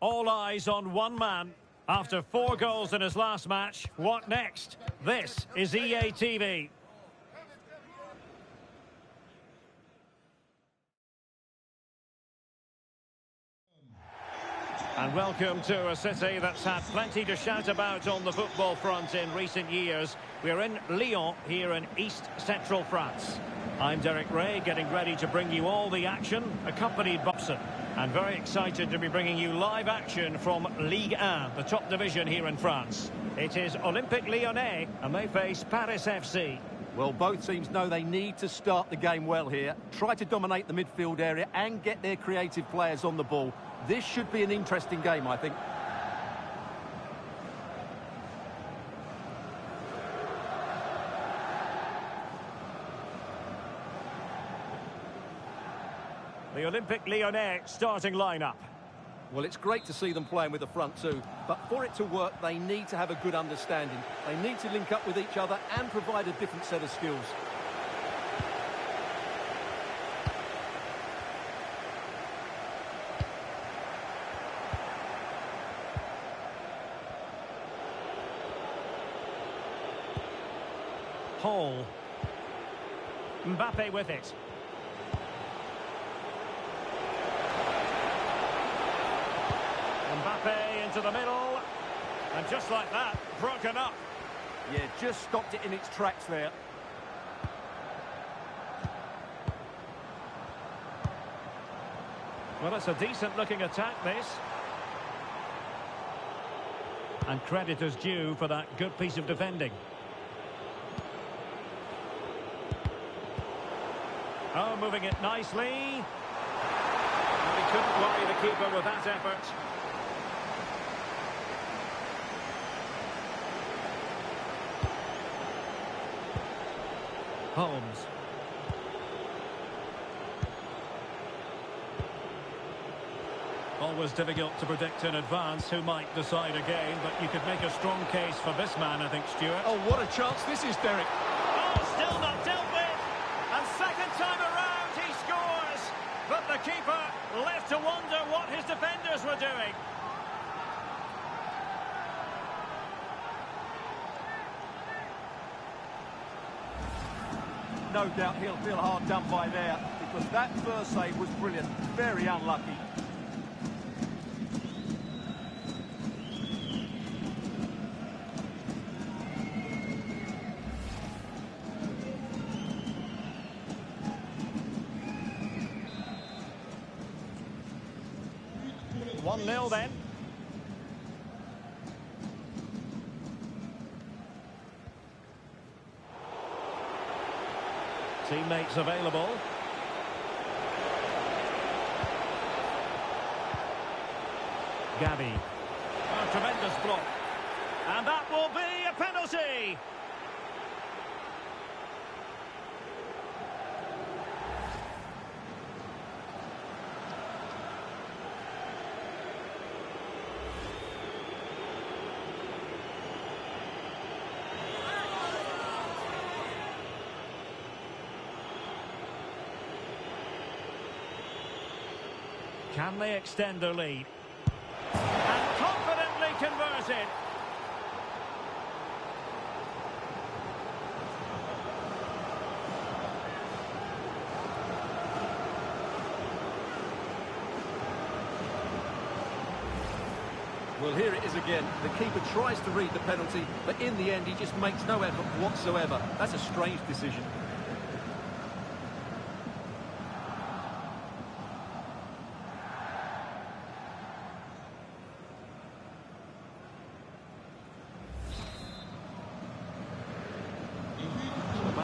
All eyes on one man. After 4 goals in his last match, what next? This is EA TV. And welcome to a city that's had plenty to shout about on the football front in recent years. We're in Lyon, here in East Central France. I'm Derek Ray, getting ready to bring you all the action, accompanied by Bobson. And very excited to be bringing you live action from Ligue 1, the top division here in France. It is Olympique Lyonnais, and they face Paris FC. Well, both teams know they need to start the game well here. Try to dominate the midfield area and get their creative players on the ball. This should be an interesting game, I think. The Olympique Lyonnais starting lineup. Well, it's great to see them playing with the front two, but for it to work, they need to have a good understanding. They need to link up with each other and provide a different set of skills. Hall. Mbappe with it. Mbappe into the middle. And just like that, broken up. Yeah, just stopped it in its tracks there. Well, it's a decent-looking attack, this. And credit is due for that good piece of defending. Oh, moving it nicely. And he couldn't worry the keeper with that effort. Holmes. Always difficult to predict in advance who might decide a game, but you could make a strong case for this man, I think, Stuart. Oh, what a chance this is, Derek. Oh, still not dealt with. And second time around, he scores. But the keeper left to wonder what his defenders were doing. No doubt he'll feel hard done by there, because that first save was brilliant. Very unlucky. One 0 then. Teammates available. Gavi. A tremendous block. And that will be a penalty. Can they extend their lead? And confidently converted. Well, here it is again. The keeper tries to read the penalty, but in the end, he just makes no effort whatsoever. That's a strange decision.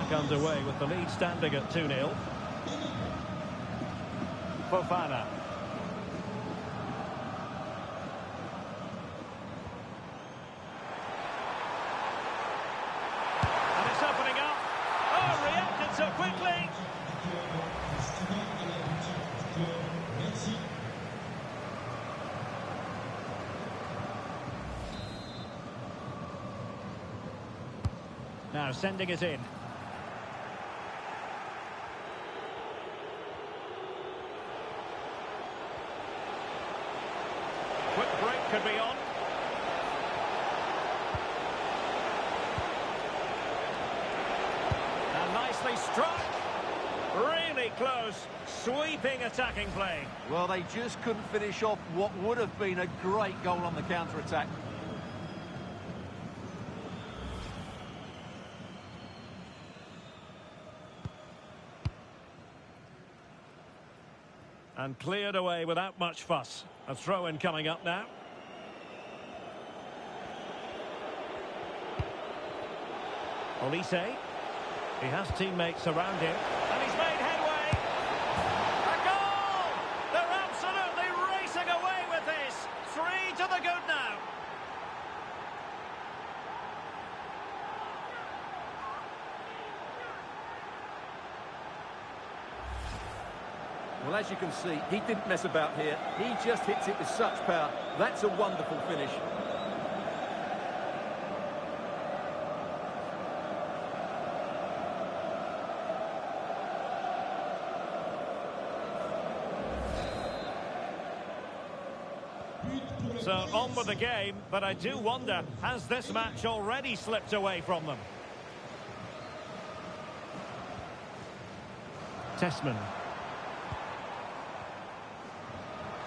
Underway with the lead standing at 2-0. Fofana. And it's opening up. Oh, reacted so quickly. Now sending it in. Quick could be on. And nicely struck. Really close. Sweeping attacking play. Well, they just couldn't finish off what would have been a great goal on the counter-attack. And cleared away without much fuss. A throw-in coming up now. Olise. He has teammates around him. And he's made headway. A goal! They're absolutely racing away with this. 3 to the good now. Well, as you can see, he didn't mess about here. He just hits it with such power. That's a wonderful finish. So on with the game, but I do wonder, has this match already slipped away from them? Tessman.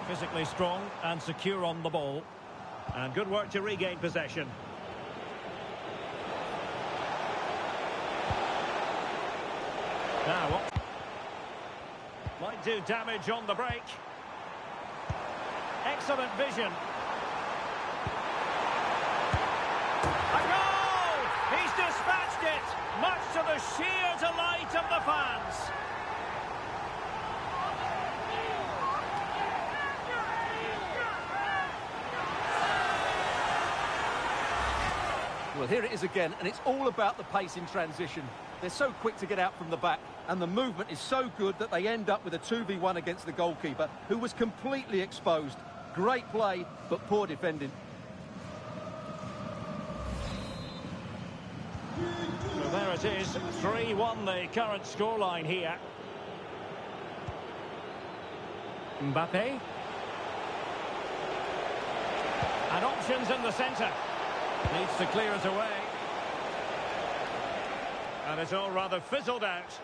Physically strong and secure on the ball. And good work to regain possession. Now what? Might do damage on the break. Excellent vision. A goal! He's dispatched it, much to the sheer delight of the fans. Well, here it is again, and it's all about the pace in transition. They're so quick to get out from the back, and the movement is so good that they end up with a 2v1 against the goalkeeper, who was completely exposed. Great play, but poor defending. So there it is, 3-1 the current scoreline here. Mbappe. And options in the centre. Needs to clear it away. And it's all rather fizzled out.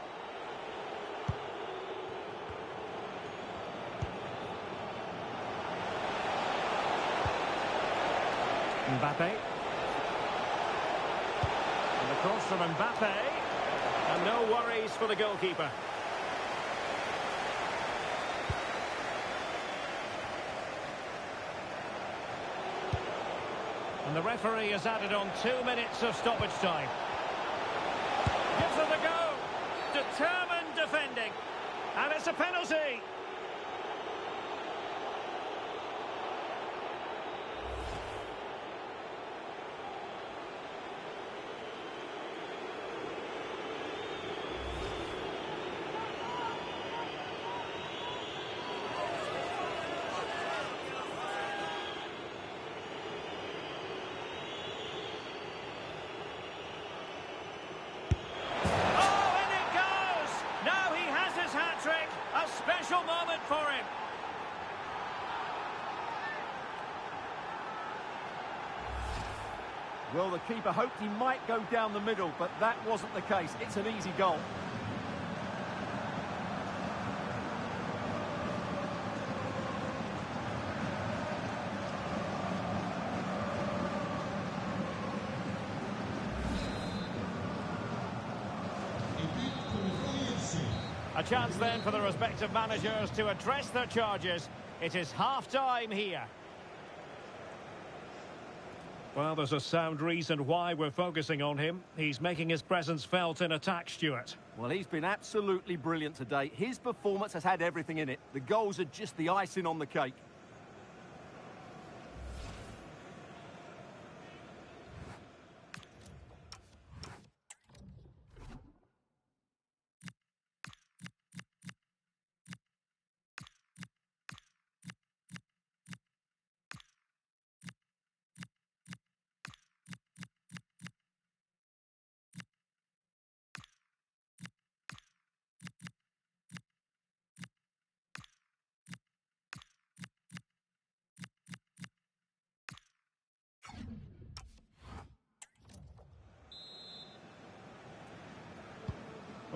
Mbappe. And the cross from Mbappe. And no worries for the goalkeeper. And the referee has added on 2 minutes of stoppage time. Gives it a go. Determined defending. And it's a penalty. Special moment for him. Well, the keeper hoped he might go down the middle, but that wasn't the case. It's an easy goal. A chance then for the respective managers to address their charges. It is half-time here. Well, there's a sound reason why we're focusing on him. He's making his presence felt in attack, Stuart. Well, he's been absolutely brilliant today. His performance has had everything in it. The goals are just the icing on the cake.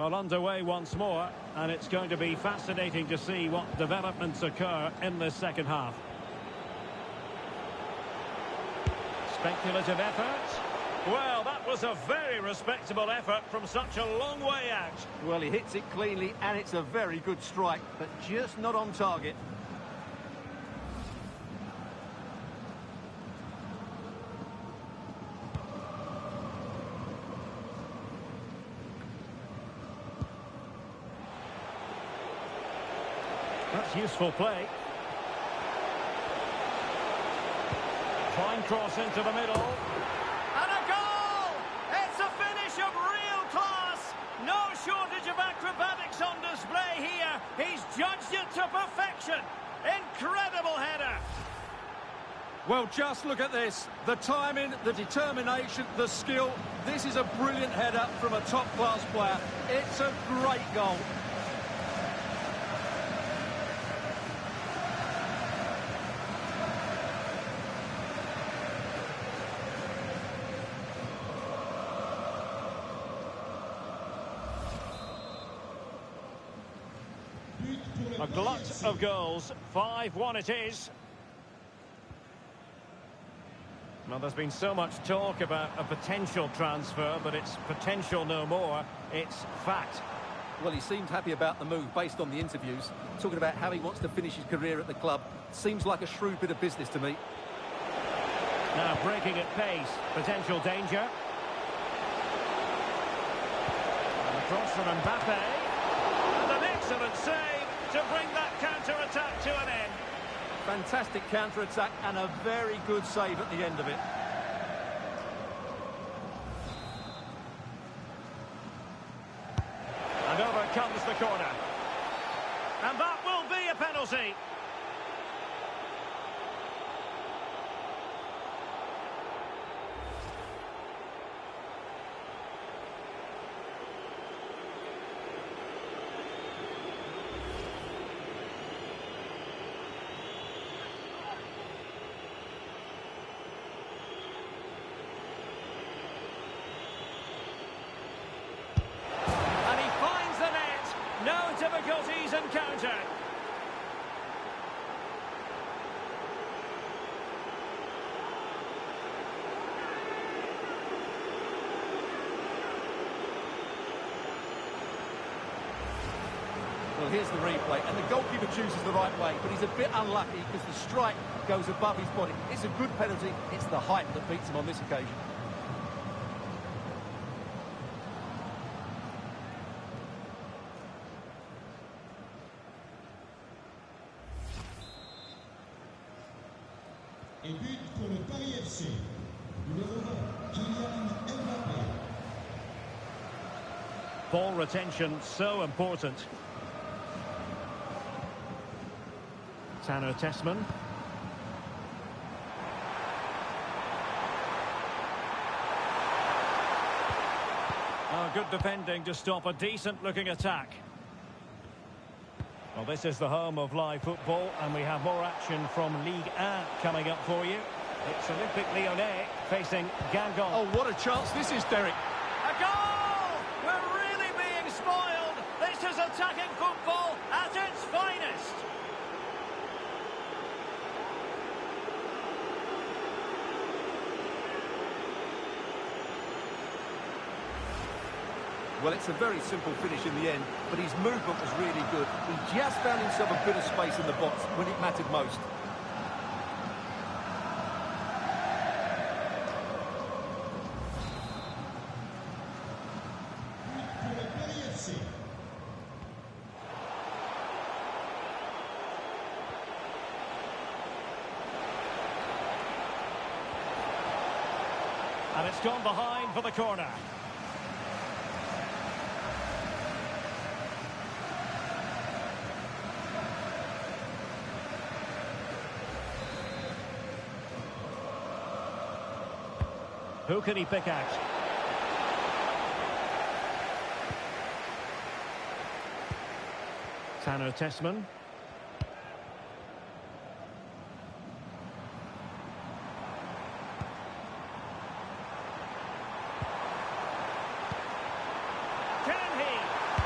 Well, underway once more, and it's going to be fascinating to see what developments occur in this second half. Speculative effort. Well, that was a very respectable effort from such a long way out. Well, he hits it cleanly, and it's a very good strike, but just not on target. That's useful play. Fine cross into the middle. And a goal! It's a finish of real class! No shortage of acrobatics on display here. He's judged it to perfection. Incredible header. Well, just look at this. The timing, the determination, the skill. This is a brilliant header from a top-class player. It's a great goal. A glut of goals. 5-1 it is. Well, there's been so much talk about a potential transfer, but it's potential no more. It's fact. Well, he seemed happy about the move based on the interviews. Talking about how he wants to finish his career at the club. Seems like a shrewd bit of business to me. Now breaking at pace. Potential danger. And the cross from Mbappe. And an excellent save to bring that counter-attack to an end. Fantastic counter-attack and a very good save at the end of it. And over comes the corner. And that will be a penalty. No difficulties encountered. Well, here's the replay, and the goalkeeper chooses the right way, but he's a bit unlucky because the strike goes above his body. It's a good penalty. It's the height that beats him on this occasion. Et but pour le Paris FC. Numéro 20, Mbappé. Ball retention so important. Tanner Tessman. Oh, good defending to stop a decent-looking attack. Well, this is the home of live football, and we have more action from Ligue 1 coming up for you. It's Olympique Lyonnais facing Guingamp. Oh, what a chance this is, Derek. A goal! We're really being spoiled. This is attacking football at its finest. Well, it's a very simple finish in the end, but his movement was really good. He just found himself a bit of space in the box when it mattered most. But pour le Paris FC. And it's gone behind for the corner. Who can he pick out? Tanner Tessman. Can he?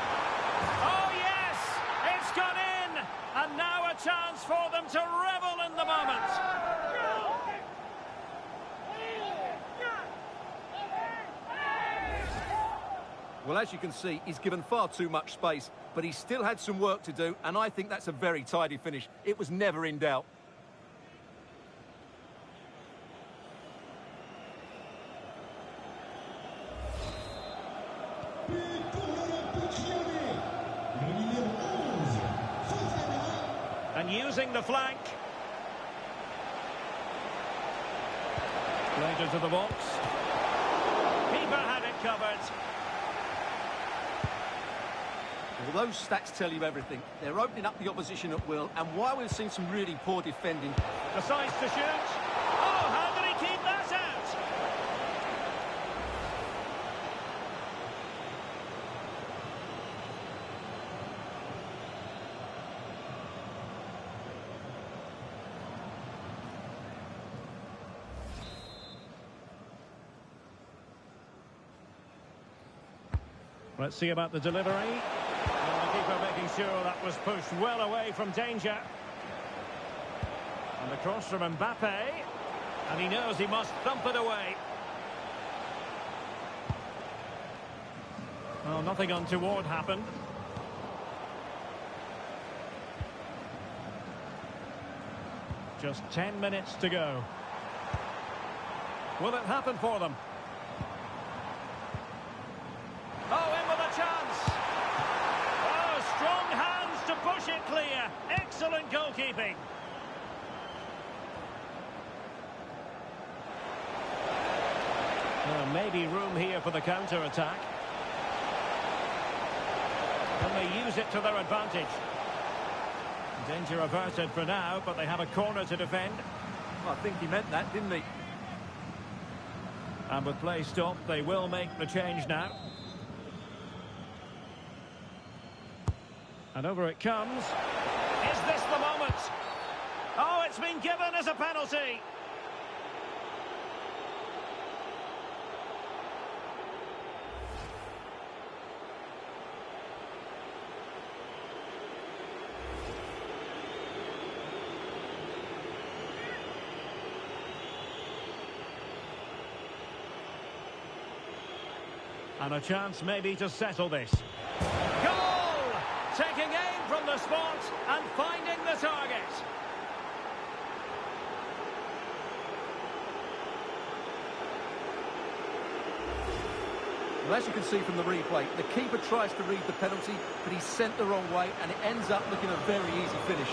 Well, as you can see, he's given far too much space, but he still had some work to do, and I think that's a very tidy finish. It was never in doubt. But pour l'Olympique lyonnais, le numéro 11, And using the flank. Played into the box. Keeper had it covered. Well, those stats tell you everything. They're opening up the opposition at will, and while we've seen some really poor defending... Decides to shoot. Oh, how did he keep that out? Let's see about the delivery. Well, the keeper making sure that was pushed well away from danger. And the cross from Mbappe. And he knows he must thump it away. Well, nothing untoward happened. Just 10 minutes to go. Will it happen for them? Oh, in with a chance. Oh, strong hands to push it clear. Excellent goalkeeping. Well, maybe room here for the counter-attack. Can they use it to their advantage? Danger averted for now, but they have a corner to defend. Well, I think he meant that, didn't he? And with play stopped, they will make the change now. And over it comes. Is this the moment? Oh, it's been given as a penalty. And a chance maybe to settle this. Goal! Taking aim from the spot and finding the target. Well, as you can see from the replay, the keeper tries to read the penalty, but he's sent the wrong way, and it ends up looking a very easy finish.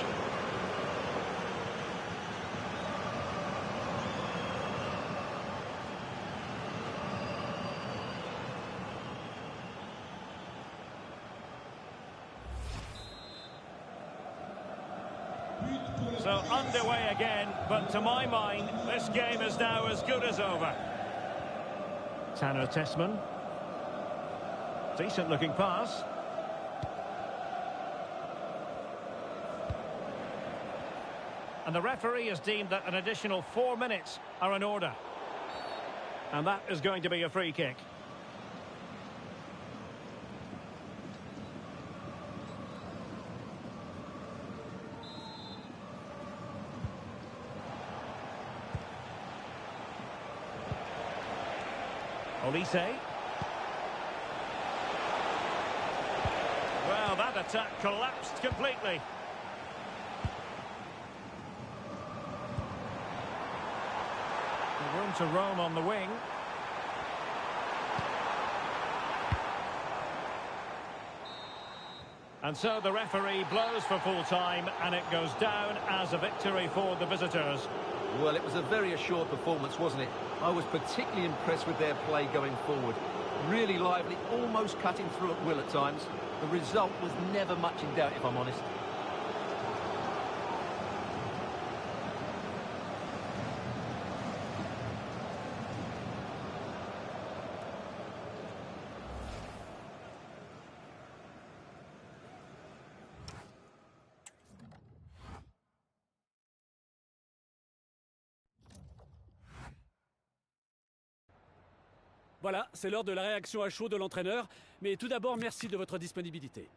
So underway again, but to my mind, this game is now as good as over. Tanner Tessman. Decent looking pass. And the referee has deemed that an additional 4 minutes are in order. And that is going to be a free kick. Olise. Well, that attack collapsed completely. Room to roam on the wing. And so the referee blows for full time, and it goes down as a victory for the visitors. Well, it was a very assured performance, wasn't it? I was particularly impressed with their play going forward. Really lively, almost cutting through at will at times. The result was never much in doubt, if I'm honest. Voilà, c'est l'heure de la réaction à chaud de l'entraîneur. Mais tout d'abord, merci de votre disponibilité.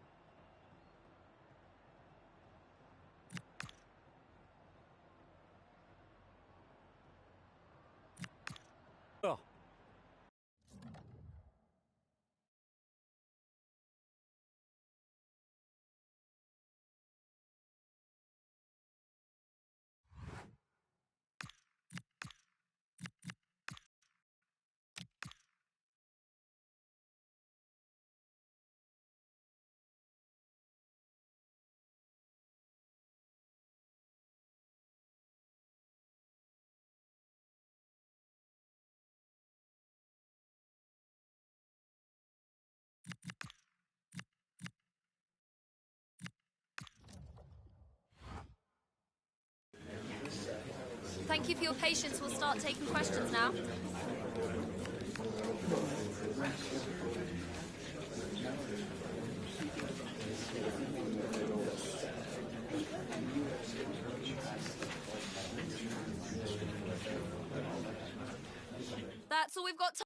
Thank you for your patience. We'll start taking questions now. That's all we've got time.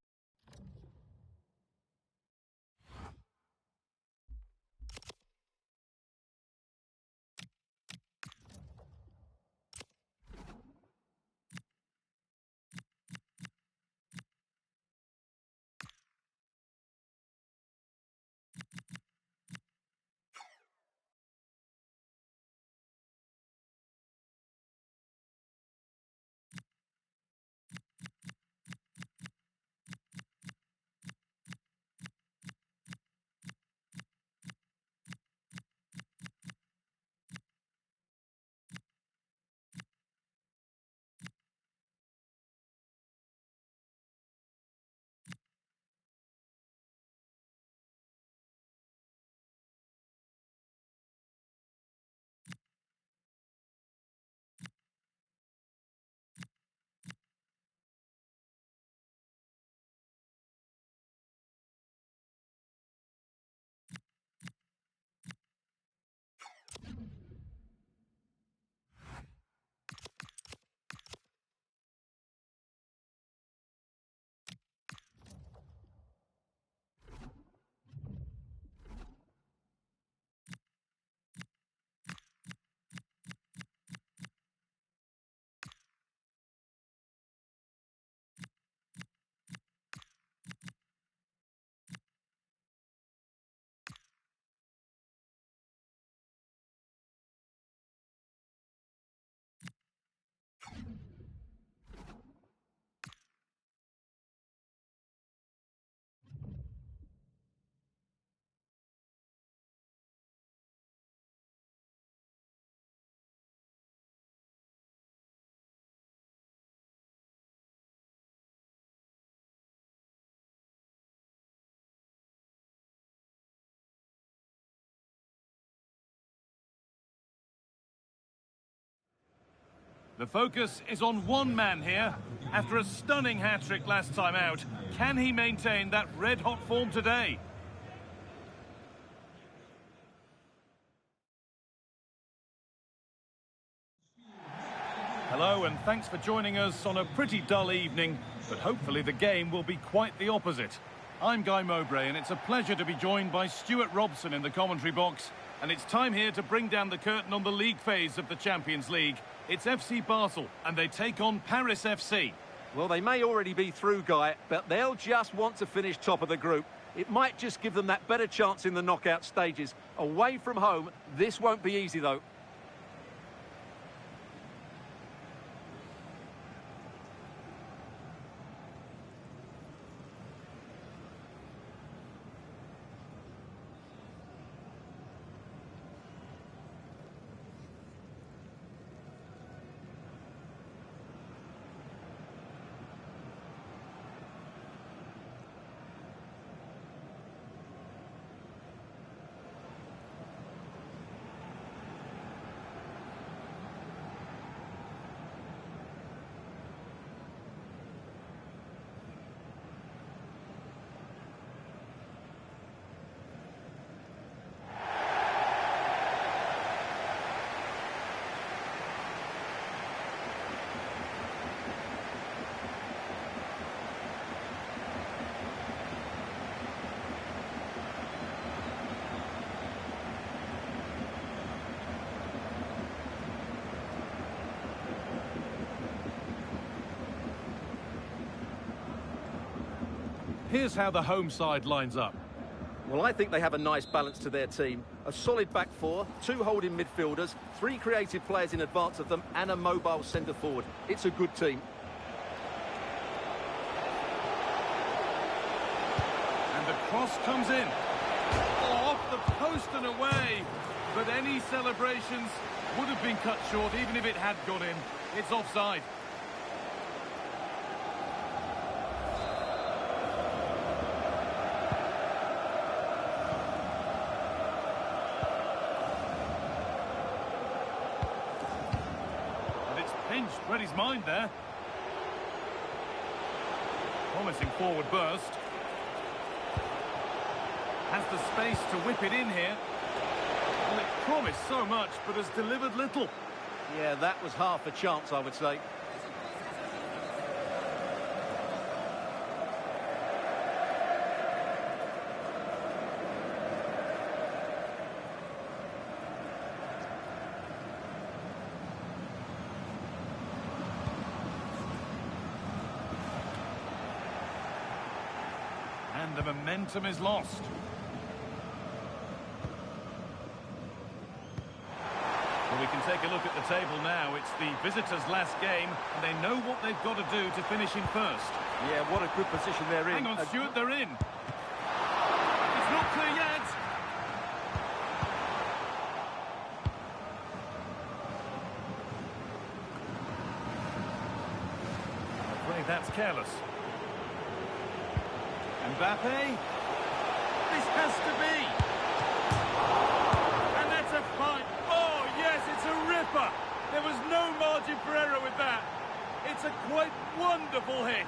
The focus is on one man here. After a stunning hat-trick last time out, can he maintain that red-hot form today? Hello, and thanks for joining us on a pretty dull evening, but hopefully the game will be quite the opposite. I'm Guy Mowbray, and it's a pleasure to be joined by Stuart Robson in the commentary box. And it's time here to bring down the curtain on the league phase of the Champions League. It's FC Basel, and they take on Paris FC. Well, they may already be through, Guy, but they'll just want to finish top of the group. It might just give them that better chance in the knockout stages. Away from home, this won't be easy, though. Here's how the home side lines up. Well, I think they have a nice balance to their team. A solid back four, two holding midfielders, three creative players in advance of them, and a mobile centre-forward. It's a good team. And the cross comes in. Oh, off the post and away. But any celebrations would have been cut short, even if it had gone in. It's offside. Pinched Read his mind there. Promising forward burst. Has the space to whip it in here. Well, it promised so much, but has delivered little. Yeah, that was half a chance, I would say. And the momentum is lost. Well, we can take a look at the table now. It's the visitors' last game, and they know what they've got to do to finish in first. Yeah, what a good position they're in. Hang on, Stuart, they're in. It's not clear yet. I'm afraid that's careless. Mbappe. This has to be. And that's a fight. Oh, yes, it's a ripper. There was no margin for error with that. It's a quite wonderful hit.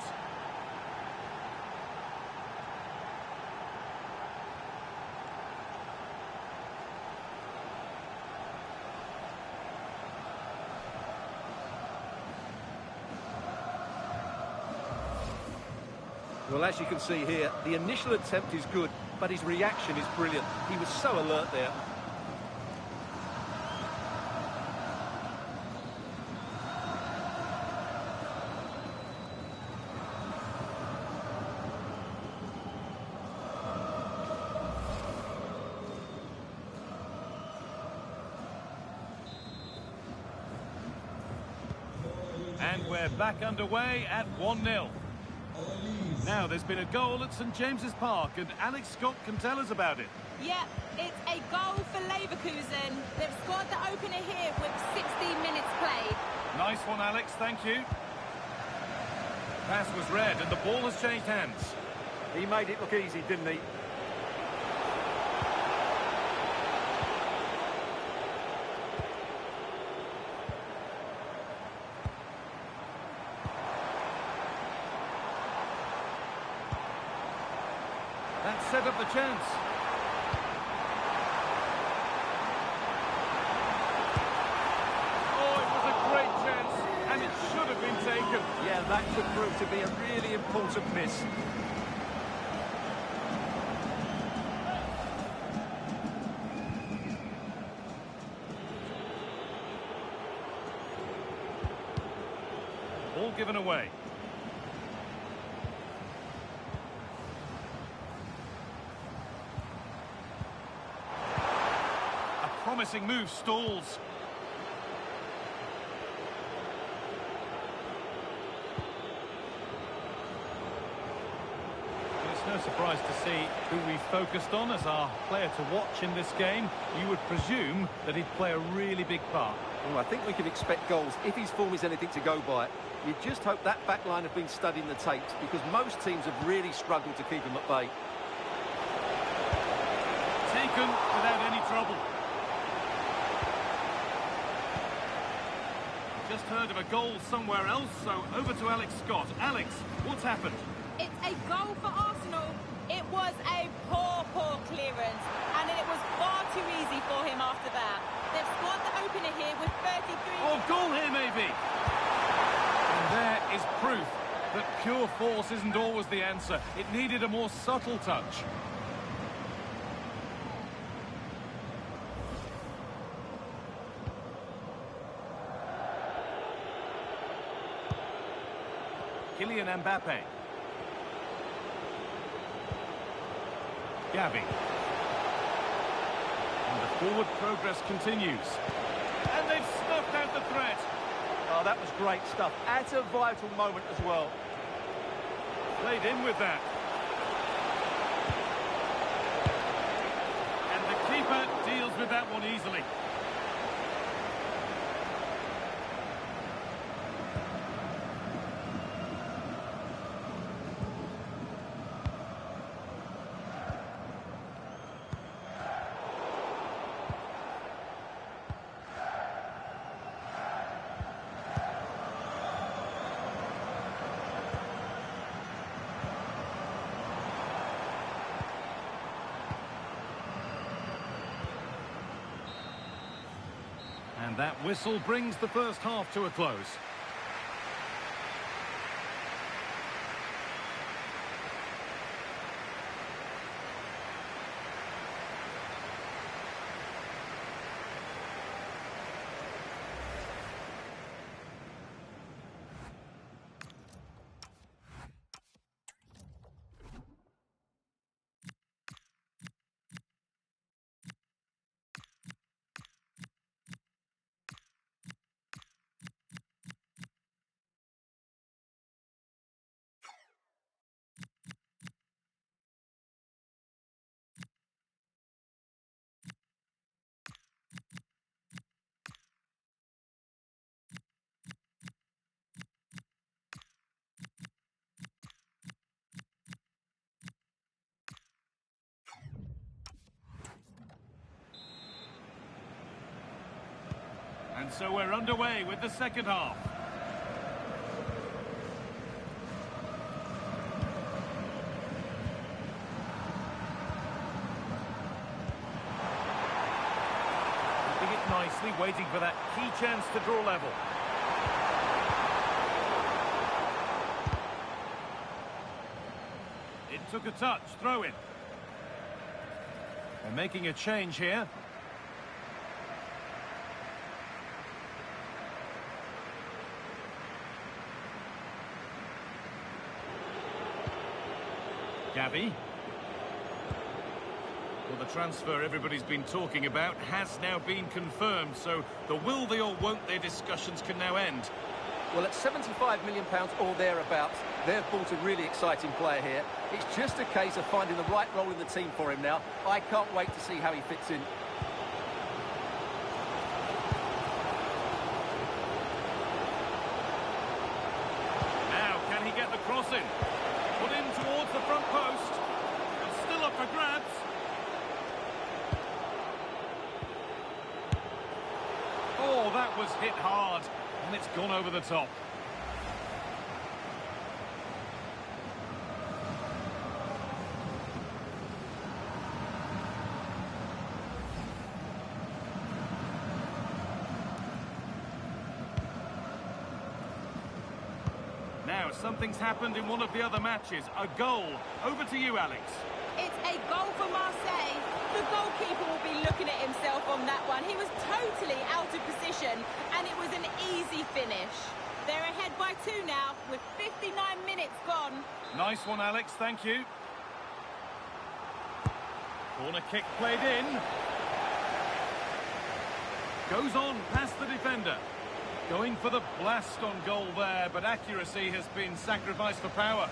Well, as you can see here, the initial attempt is good, but his reaction is brilliant. He was so alert there. And we're back underway at 1-0. Now, there's been a goal at St James's Park, and Alex Scott can tell us about it. Yeah, it's a goal for Leverkusen. They've scored the opener here with 16 minutes played. Nice one, Alex, thank you. Pass was read, and the ball has changed hands. He made it look easy, didn't he? That set up the chance. Oh, it was a great chance, and it should have been taken. Yeah, that could prove to be a really important miss. Ball given away. Promising move stalls. Well, it's no surprise to see who we focused on as our player to watch in this game. You would presume that he'd play a really big part. Well, I think we can expect goals if his form is anything to go by. You just hope that back line have been studying the tapes, because most teams have really struggled to keep him at bay. Taken without any trouble. Just heard of a goal somewhere else, so over to Alex Scott. Alex, what's happened? It's a goal for Arsenal. It was a poor clearance, and it was far too easy for him after that. They've scored the opener here with 33... Oh, goal here maybe! And there is proof that pure force isn't always the answer. It needed a more subtle touch. Kylian Mbappe. Gavi. And the forward progress continues. And they've snuffed out the threat. Oh, that was great stuff. At a vital moment as well. Played in with that. And the keeper deals with that one easily. And that whistle brings the first half to a close. And so we're underway with the second half. Keeping it nicely, waiting for that key chance to draw level. It took a touch, throw in. They're making a change here. Gavi. Well, the transfer everybody's been talking about has now been confirmed, so the will they or won't they discussions can now end. Well, at £75 million or thereabouts, they've bought a really exciting player here. It's just a case of finding the right role in the team for him now. I can't wait to see how he fits in. Now, can he get the cross in? Put in towards the front post. And still up for grabs. Oh, that was hit hard. And it's gone over the top. Now, something's happened in one of the other matches. A goal. Over to you, Alex. It's a goal for Marseille. The goalkeeper will be looking at himself on that one. He was totally out of position, and it was an easy finish. They're ahead by 2 now, with 59 minutes gone. Nice one, Alex. Thank you. Corner kick played in. Goes on past the defender. Going for the blast on goal there, but accuracy has been sacrificed for power.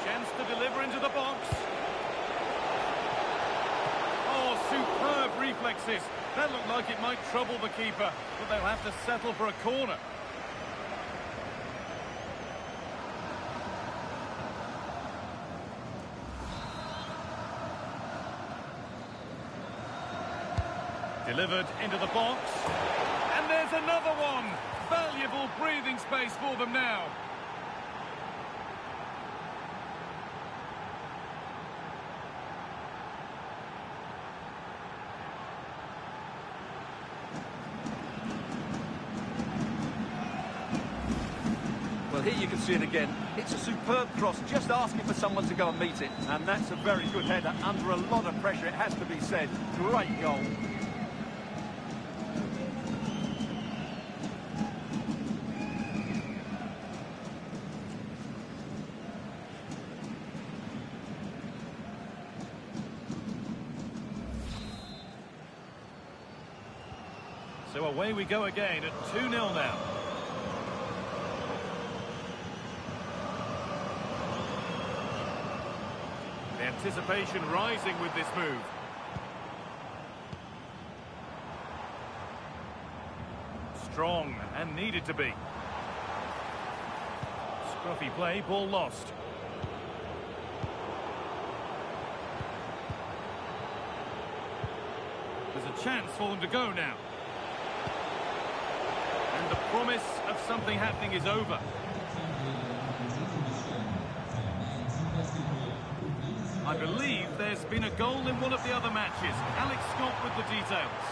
Chance to deliver into the box. Oh, superb reflexes. That looked like it might trouble the keeper, but they'll have to settle for a corner. Delivered into the box. And there's another one. Valuable breathing space for them now. Well, here you can see it again. It's a superb cross, just asking for someone to go and meet it. And that's a very good header, under a lot of pressure, it has to be said. Great goal. So away we go again at 2-0 now. The anticipation rising with this move. Strong and needed to be. Scruffy play, ball lost. There's a chance for them to go now. promise of something happening is over. I believe there's been a goal in one of the other matches. Alex Scott with the details.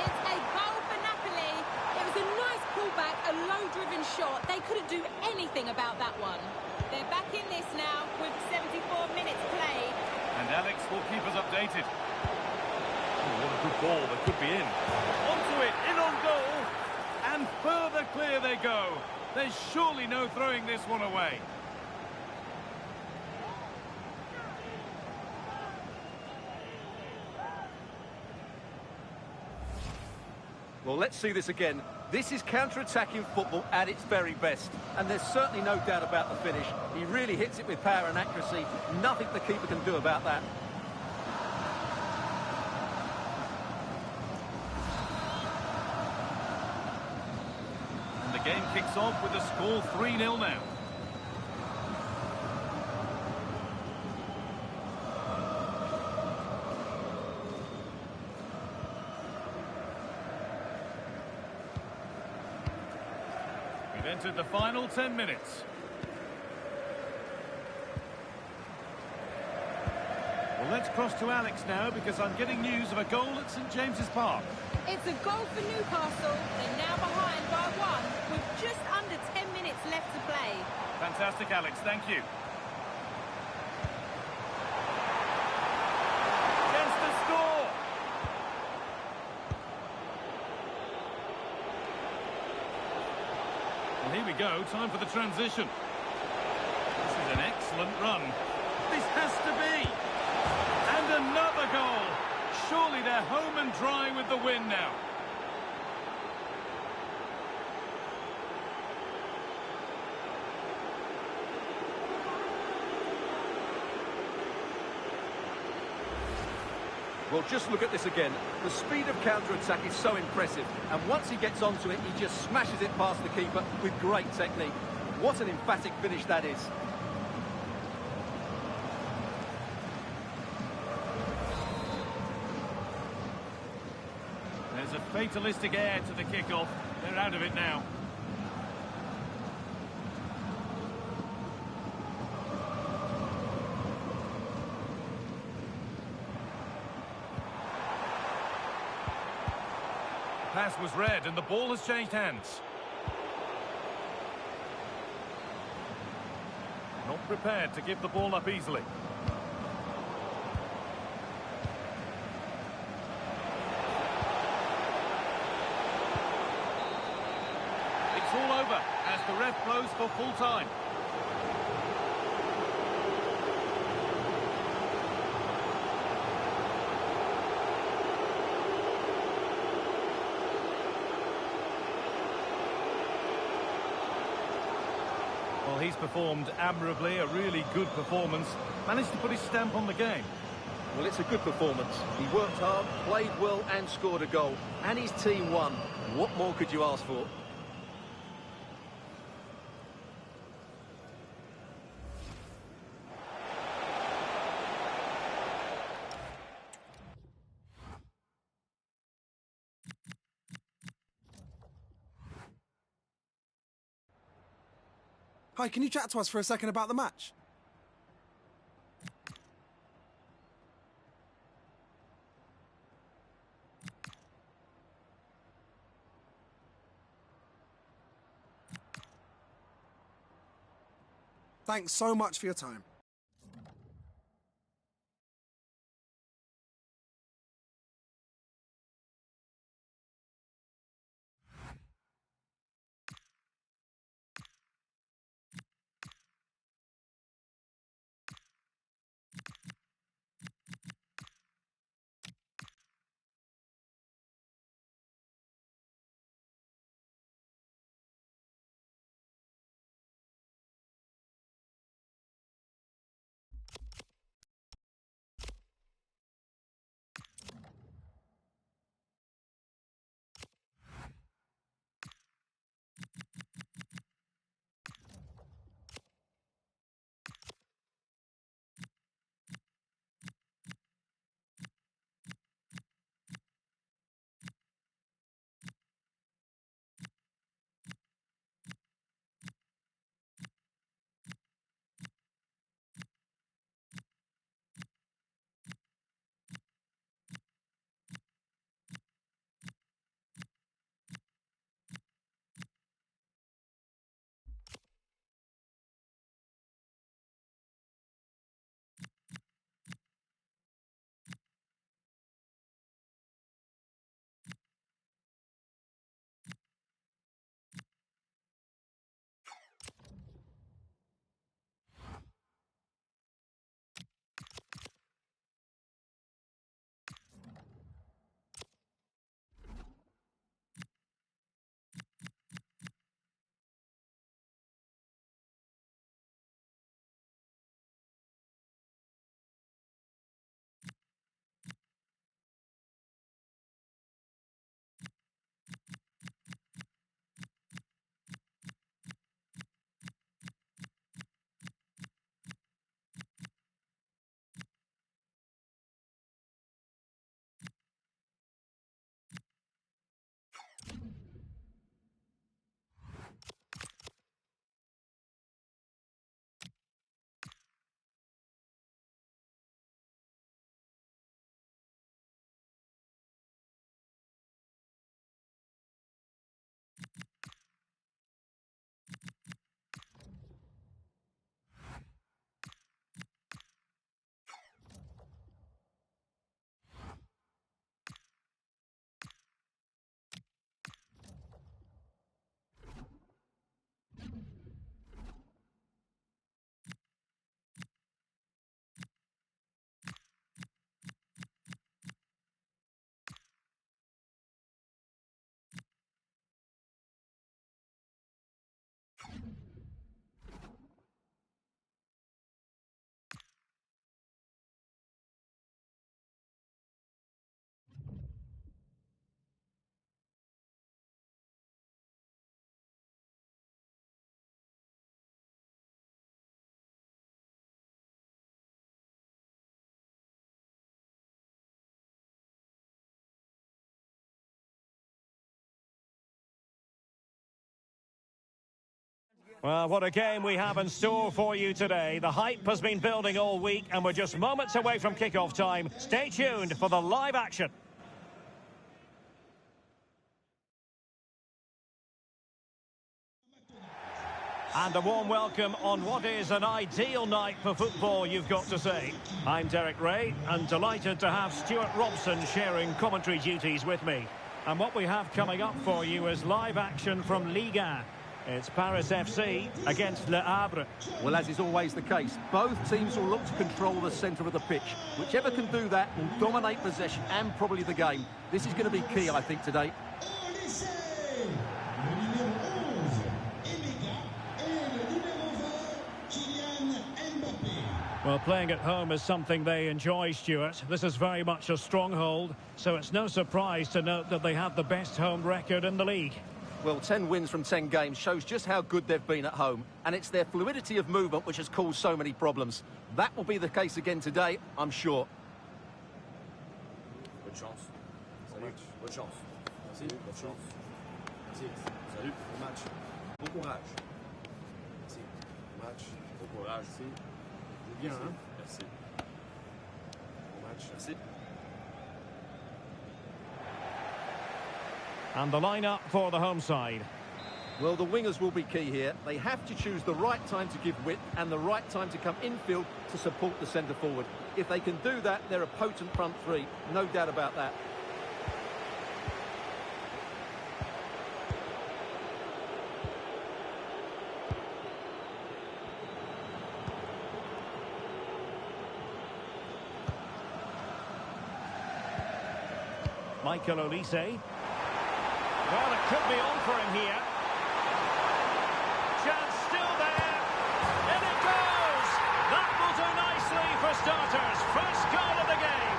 It's a goal for Napoli. It was a nice pullback, a low-driven shot. They couldn't do anything about that one. They're back in this now with 74 minutes played. And Alex will keep us updated. Oh, what a good ball. They could be in. Onto it, in on goal. And further clear they go. There's surely no throwing this one away. Well, let's see this again. This is counter-attacking football at its very best. And there's certainly no doubt about the finish. He really hits it with power and accuracy. Nothing the keeper can do about that. And the game kicks off with the score 3-0 now. We've entered the final 10 minutes. Well, let's cross to Alex now because I'm getting news of a goal at St James's Park. It's a goal for Newcastle. They're now behind by 1 with just under 10 minutes left to play. Fantastic, Alex. Thank you. Chance to score. Well, here we go. Time for the transition. This is an excellent run. This has to be. And another goal. Surely they're home and dry with the win now. Well, just look at this again. The speed of counter-attack is so impressive. And once he gets onto it, he just smashes it past the keeper with great technique. What an emphatic finish that is. There's a fatalistic air to the kickoff. They're out of it now. Pass was read and the ball has changed hands. Not prepared to give the ball up easily. It's all over as the ref blows for full time. Well, he's performed admirably, a really good performance. Managed to put his stamp on the game. Well, it's a good performance. He worked hard, played well and scored a goal. And his team won. What more could you ask for? Hi, can you chat to us for a second about the match? Thanks so much for your time. Well, what a game we have in store for you today. The hype has been building all week, and we're just moments away from kick-off time. Stay tuned for the live action. And a warm welcome on what is an ideal night for football, you've got to say. I'm Derek Ray, and delighted to have Stuart Robson sharing commentary duties with me. And what we have coming up for you is live action from Ligue 1. It's Paris FC against Le Havre. Well, as is always the case, both teams will look to control the centre of the pitch. Whichever can do that will dominate possession and probably the game. This is going to be key, I think, today. Well, playing at home is something they enjoy, Stuart. This is very much a stronghold, so it's no surprise to note that they have the best home record in the league. Well, 10 wins from 10 games shows just how good they've been at home, and it's their fluidity of movement which has caused so many problems. That will be the case again today, I'm sure. Bonne chance. Salut. Bonne chance. Merci. Bonne chance. Merci. Salut. Bon match. Bon courage. Merci. Bon match. Bon courage. Merci. Joue bien, hein? Merci. Bon match. Merci. And the lineup for the home side. Well, the wingers will be key here. They have to choose the right time to give width and the right time to come infield to support the centre forward. If they can do that, they're a potent front three. No doubt about that. Michael Olise. Well, it could be on for him here. Chance still there. In it goes. That will do nicely for starters. First goal of the game.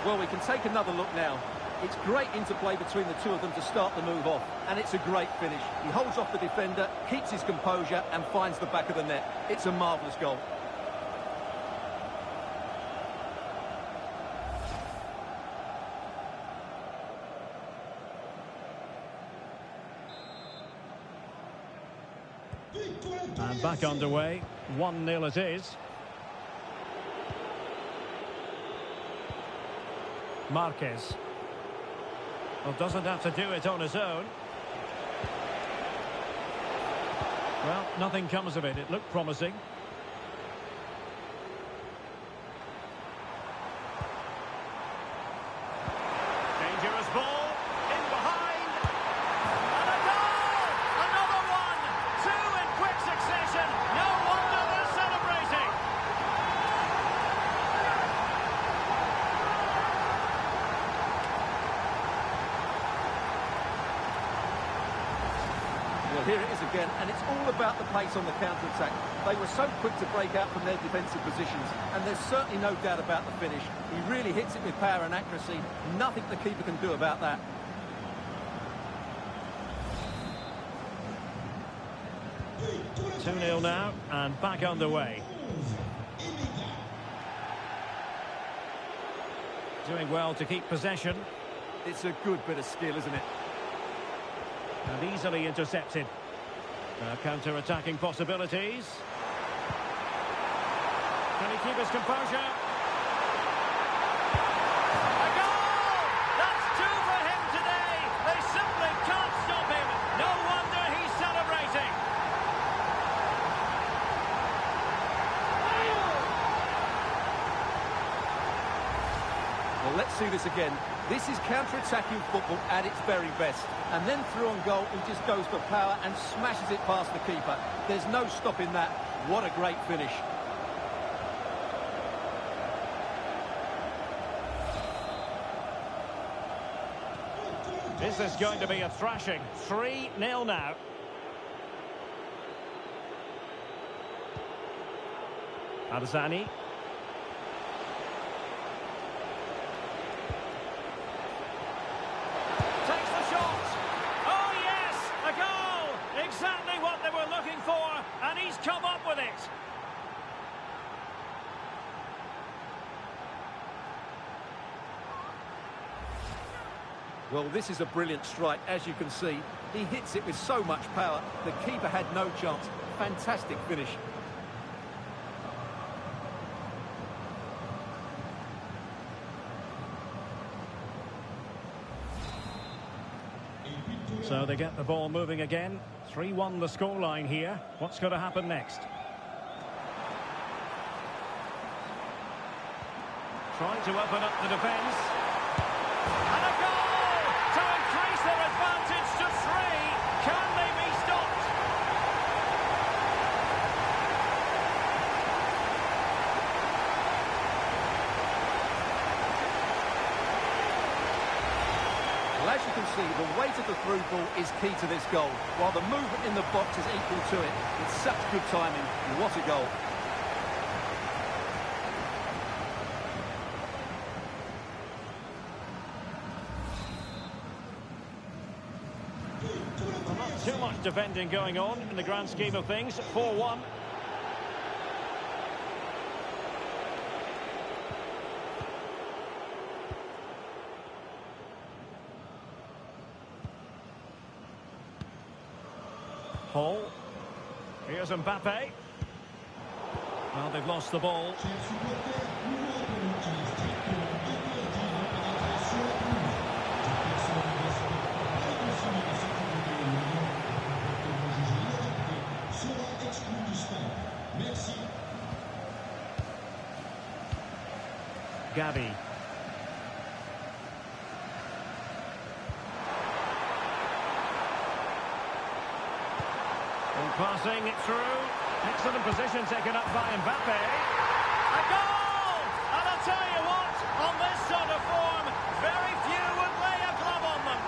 Well, we can take another look now. It's great interplay between the two of them to start the move off, and it's a great finish. He holds off the defender, keeps his composure, and finds the back of the net. It's a marvellous goal. And back underway. 1-0 it is. Marquez. Well, doesn't have to do it on his own. Well, nothing comes of it. It looked promising. Dangerous ball. In behind. And a goal! Another one! Two in quick succession. No wonder they're celebrating. Well, here it is again, and it's all about the pace on the counter-attack. They were so quick to break out from their defensive positions, and there's certainly no doubt about the finish. He really hits it with power and accuracy. Nothing the keeper can do about that. Two 2-0 now, and back underway. Doing well to keep possession. It's a good bit of skill, isn't it? And easily intercepted. Counter-attacking possibilities. Can he keep his composure? A goal! That's two for him today. They simply can't stop him. No wonder he's celebrating. Well, let's see this again. This is counter-attacking football at its very best. And then through on goal, he just goes for power and smashes it past the keeper. There's no stopping that. What a great finish. This is going to be a thrashing. 3-0 now. Arzani. Takes the shot. Oh, yes, a goal. Exactly what they were looking for, and he's come up with it. Well, this is a brilliant strike, as you can see. He hits it with so much power. The keeper had no chance. Fantastic finish. So they get the ball moving again. 3-1 the scoreline here. What's going to happen next? Trying to open up the defence. And a goal to increase their advantage to 3. Can they be stopped? Well, as you can see, the weight of the through ball is key to this goal, while the movement in the box is equal to it. It's such good timing. What a goal. Not too much defending going on in the grand scheme of things. 4-1. Hall. Here's Mbappe. Well, they've lost the ball. Gabi. Passing it through. Excellent position taken up by Mbappe. A goal! And I'll tell you what, on this sort of form, very few would lay a glove on them.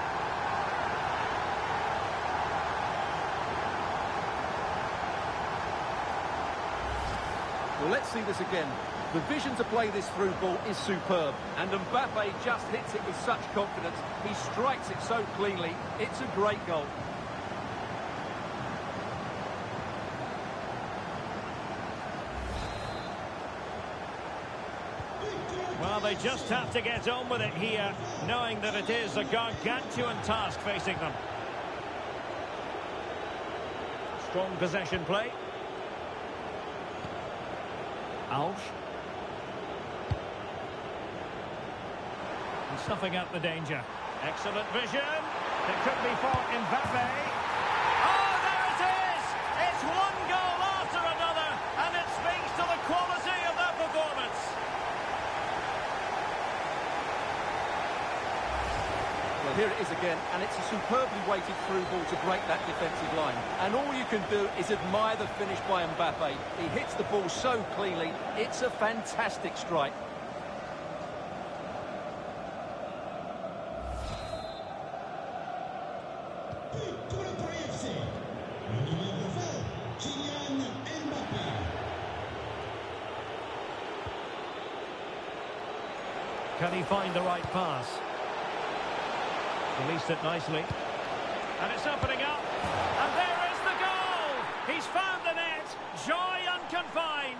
Well, let's see this again. The vision to play this through ball is superb, and Mbappe just hits it with such confidence. He strikes it so cleanly. It's a great goal. Well, they just have to get on with it here, knowing that it is a gargantuan task facing them. Strong possession play. Alves. And snuffing out the danger. Excellent vision. It could be for Mbappe. Oh, there it is! It's one goal after another, and it speaks to the quality of that performance. Well, here it is again, and it's a superbly weighted through ball to break that defensive line. And all you can do is admire the finish by Mbappe. He hits the ball so cleanly, it's a fantastic strike. Can he find the right pass? Released it nicely. And it's opening up. And there is the goal! He's found the net. Joy unconfined.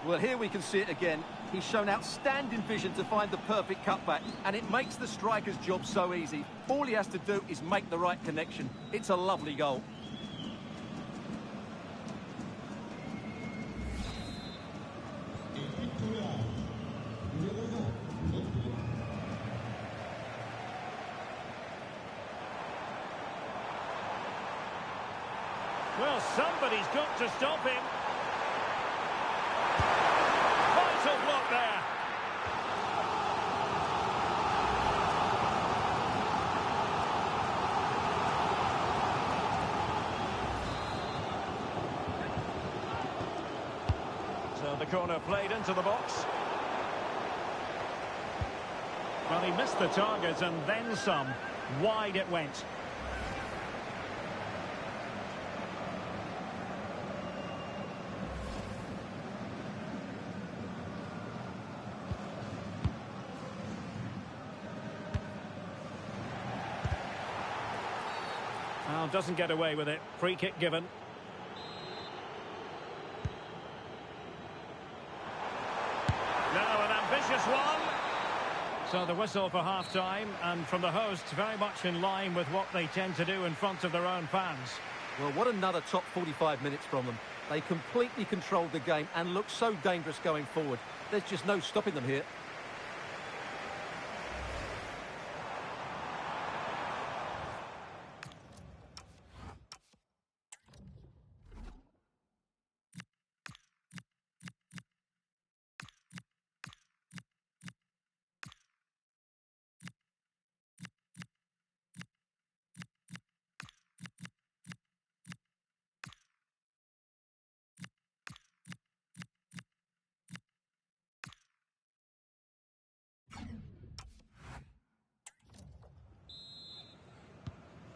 Well, here we can see it again. He's shown outstanding vision to find the perfect cutback, and it makes the striker's job so easy. All he has to do is make the right connection. It's a lovely goal. Well, somebody's got to stop him. Vital block there. So the corner played into the box. Well, he missed the target and then some. Wide it went. Doesn't get away with it. Free kick given. this one. So the whistle for half-time, and from the hosts, very much in line with what they tend to do in front of their own fans. Well, what another top 45 minutes from them. They completely controlled the game and look so dangerous going forward. There's just no stopping them here.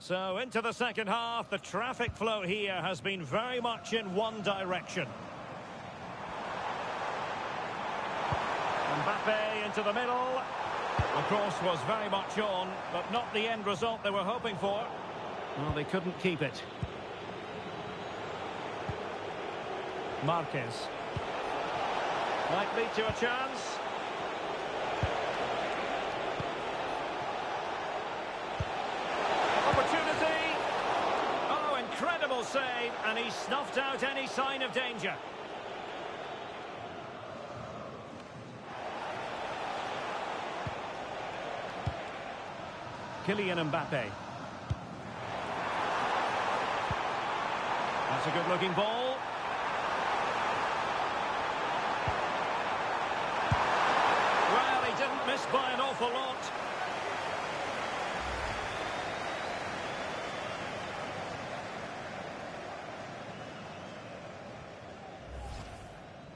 So into the second half, the traffic flow here has been very much in one direction. Mbappe into the middle. The cross was very much on, but not the end result they were hoping for. Well, they couldn't keep it. Marquez. Might lead to a chance. Opportunity. Oh, incredible save, and he snuffed out any sign of danger. Kylian Mbappe. That's a good-looking ball. Well, he didn't miss by an awful lot.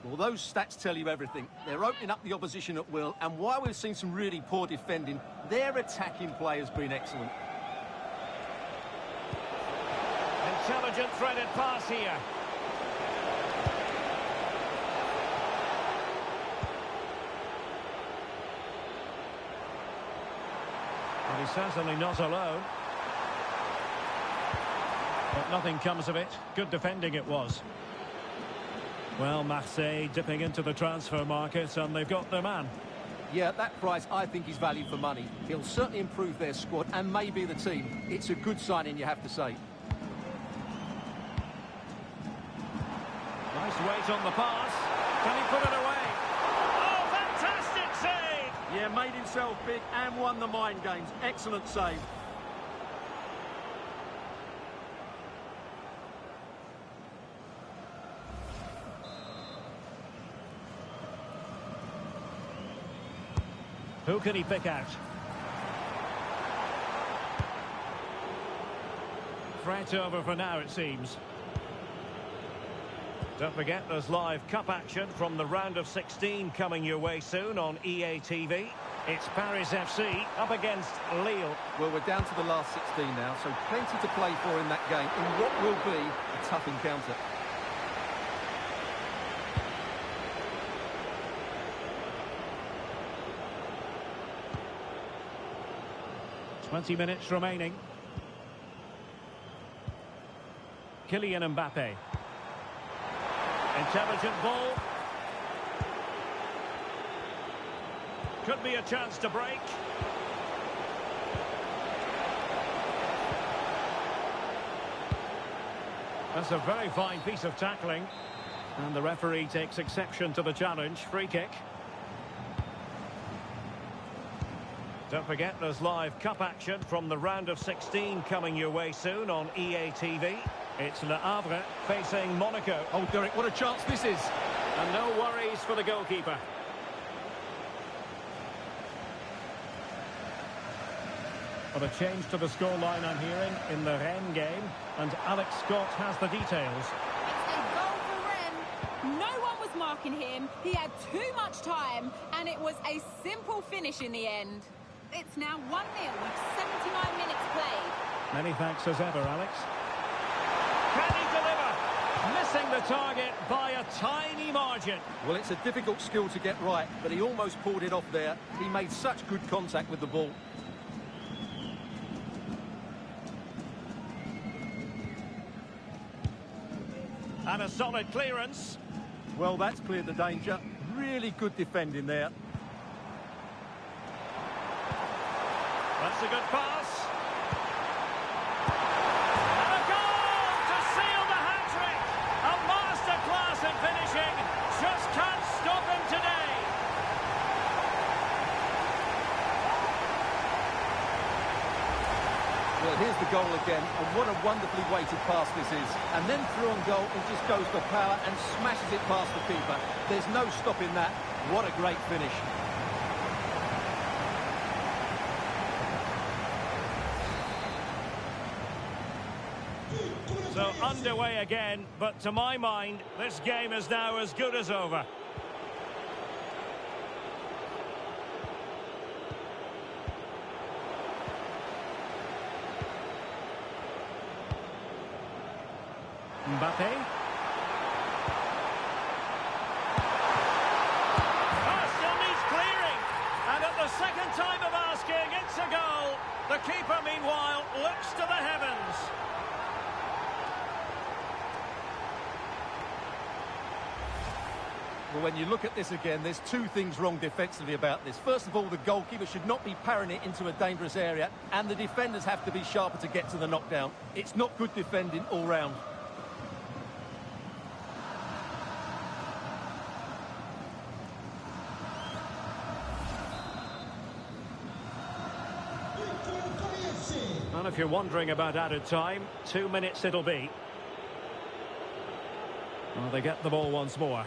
Well, those stats tell you everything. They're opening up the opposition at will, and while we've seen some really poor defending, their attacking play has been excellent. Intelligent threaded pass here. And he's certainly not alone. But nothing comes of it. Good defending it was. Well, Marseille dipping into the transfer market, and they've got their man. Yeah, at that price, I think he's value for money. He'll certainly improve their squad and maybe the team. It's a good signing, you have to say. Nice weight on the pass. Can he put it away? Oh, fantastic save! Yeah, made himself big and won the mind games. Excellent save. Who can he pick out? Threat over for now, it seems. Don't forget, there's live cup action from the round of 16 coming your way soon on EA TV. It's Paris FC up against Lille. Well, we're down to the last 16 now, so plenty to play for in that game in what will be a tough encounter. 20 minutes remaining. Kylian Mbappe. Intelligent ball. Could be a chance to break. That's a very fine piece of tackling. And the referee takes exception to the challenge. Free kick. Don't forget, there's live cup action from the round of 16 coming your way soon on EA TV. It's Le Havre facing Monaco. Oh, Derek, what a chance this is. And no worries for the goalkeeper. Well, a change to the scoreline I'm hearing in the Rennes game. And Alex Scott has the details. It's a goal for Rennes. No one was marking him. He had too much time. And it was a simple finish in the end. It's now 1-0 with 79 minutes played. Many thanks as ever, Alex. Can he deliver? Missing the target by a tiny margin. Well, it's a difficult skill to get right, but he almost pulled it off there. He made such good contact with the ball. And a solid clearance. Well, that's cleared the danger. Really good defending there. a good pass. And a goal to seal the hat-trick. A masterclass in finishing. Just can't stop him today. Well, here's the goal again, and what a wonderfully weighted pass this is. And then through on goal, he just goes for power and smashes it past the keeper. There's no stopping that. What a great finish. So underway again, but to my mind, this game is now as good as over. Mbappe. Still needs clearing. And at the second time of asking, it's a goal. The keeper, meanwhile, looks to the heavens. Well, when you look at this again, there's two things wrong defensively about this. First of all, the goalkeeper should not be parrying it into a dangerous area, and the defenders have to be sharper to get to the knockdown. It's not good defending all round. And if you're wondering about added time, 2 minutes it'll be. Well, they get the ball once more.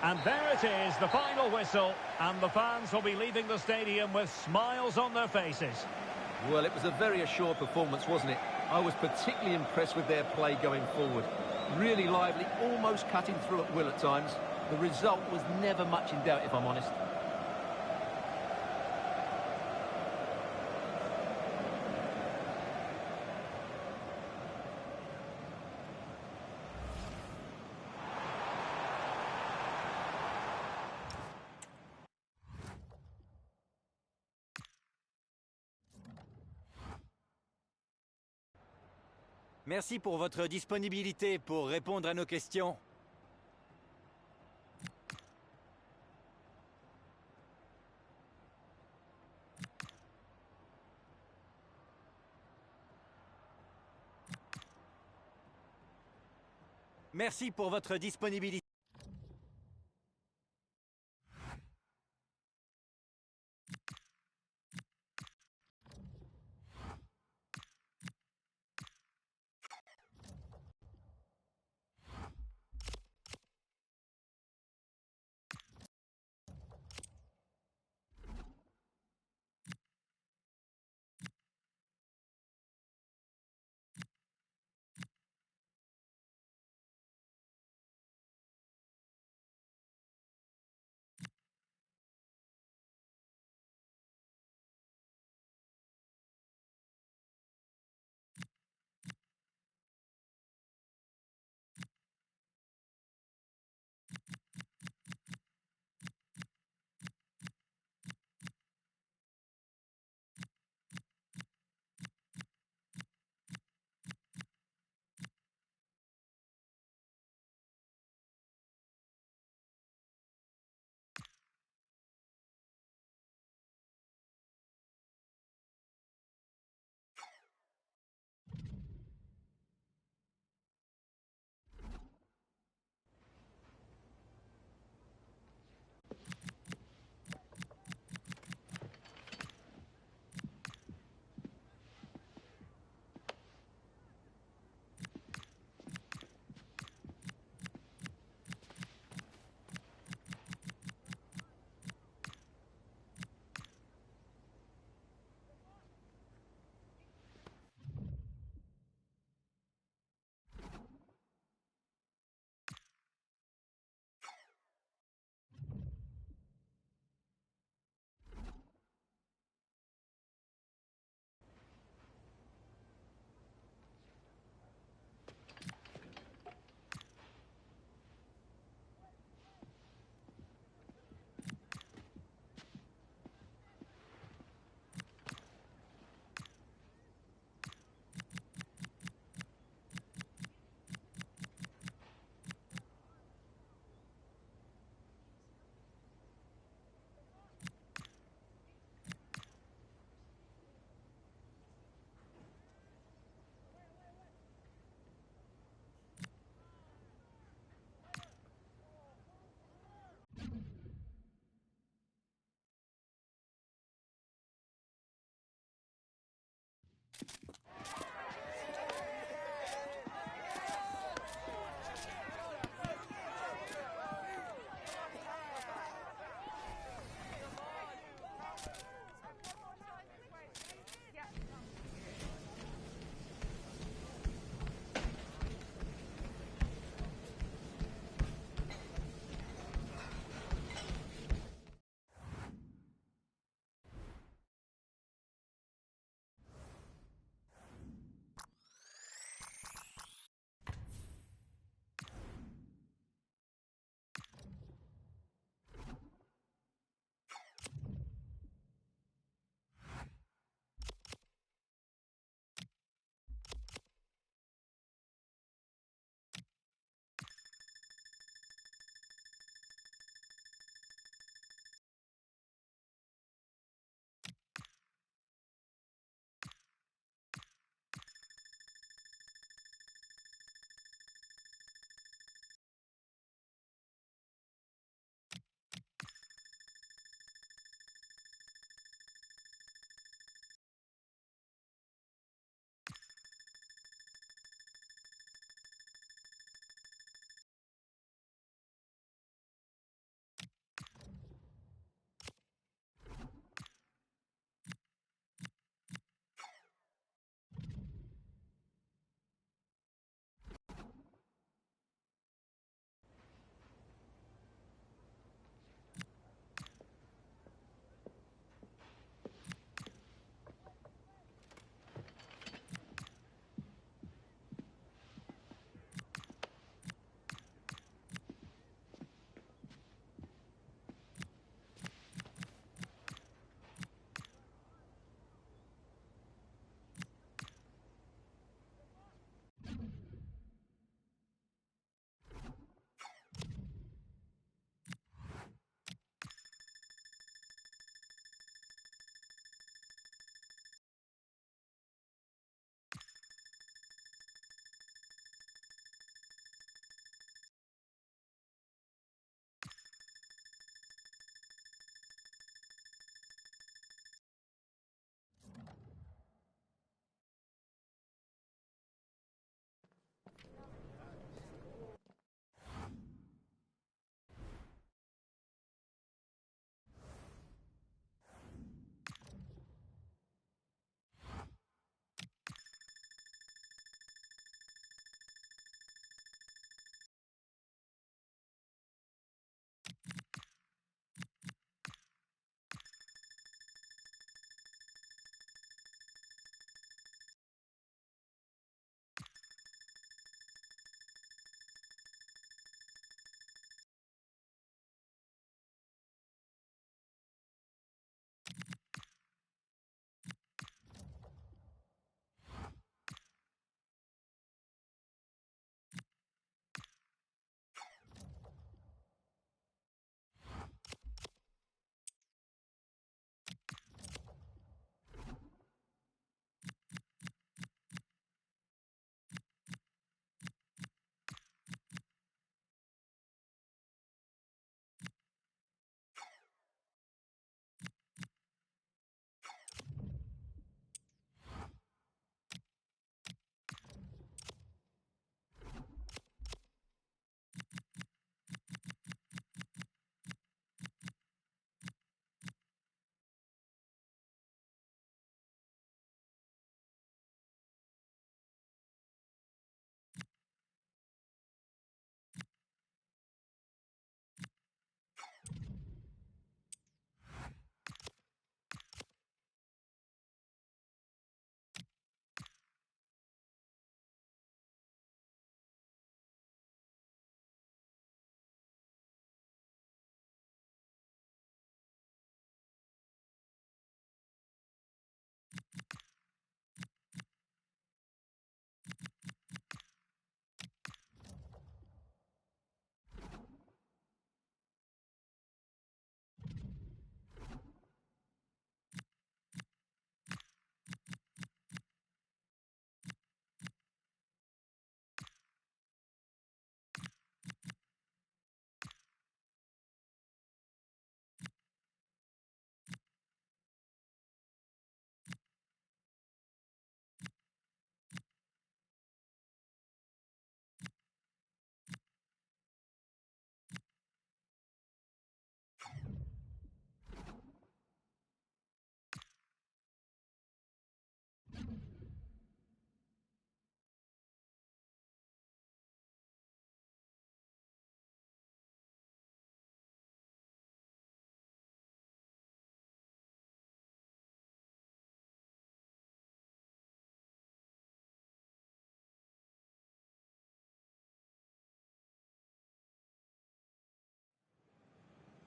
And there it is, the final whistle, and the fans will be leaving the stadium with smiles on their faces. Well, it was a very assured performance, wasn't it? I was particularly impressed with their play going forward. Really lively, almost cutting through at will at times. The result was never much in doubt, if I'm honest. Merci pour votre disponibilité pour répondre à nos questions. Merci pour votre disponibilité.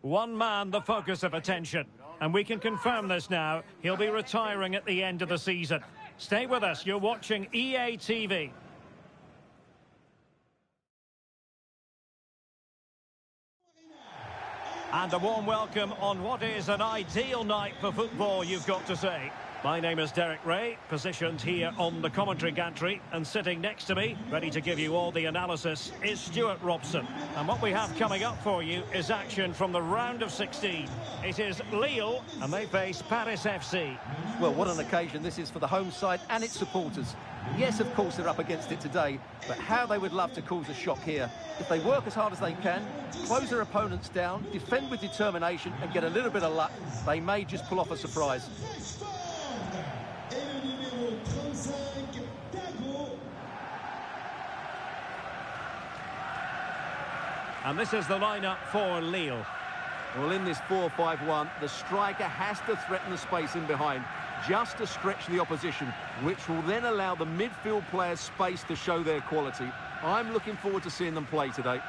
One man the focus of attention. And we can confirm this now. He'll be retiring at the end of the season. Stay with us. You're watching EA TV. And a warm welcome on what is an ideal night for football, you've got to say. My name is Derek Ray, positioned here on the commentary gantry, and sitting next to me, ready to give you all the analysis, is Stuart Robson. And what we have coming up for you is action from the round of 16. It is Lille, and they face Paris FC. Well, what an occasion this is for the home side and its supporters. Yes, of course, they're up against it today, but how they would love to cause a shock here. If they work as hard as they can, close their opponents down, defend with determination and get a little bit of luck, they may just pull off a surprise. And this is the lineup for Lille. Well, in this 4-5-1, the striker has to threaten the space in behind, just to stretch the opposition, which will then allow the midfield players space to show their quality. I'm looking forward to seeing them play today.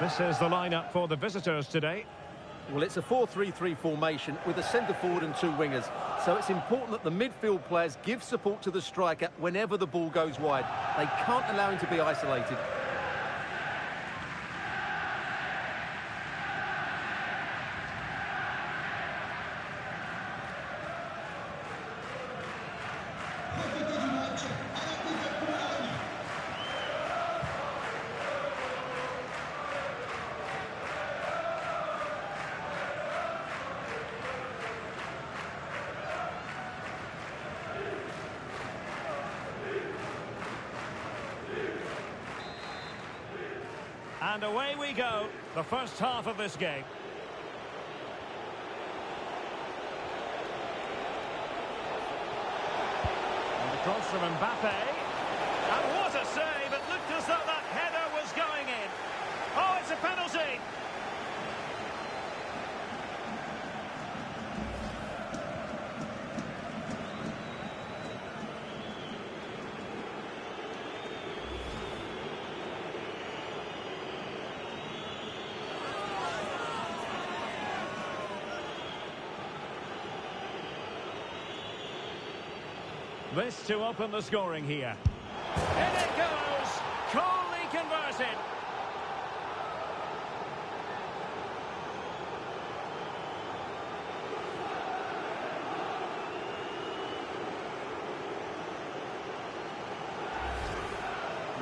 This is the lineup for the visitors today. Well, it's a 4-3-3 formation with a centre forward and two wingers. So it's important that the midfield players give support to the striker whenever the ball goes wide. They can't allow him to be isolated. And away we go, the first half of this game. And the cross from Mbappe. And what a save! It looked as though that header was going in. Oh, it's a penalty! This to open the scoring here. In it goes! Coolly converted!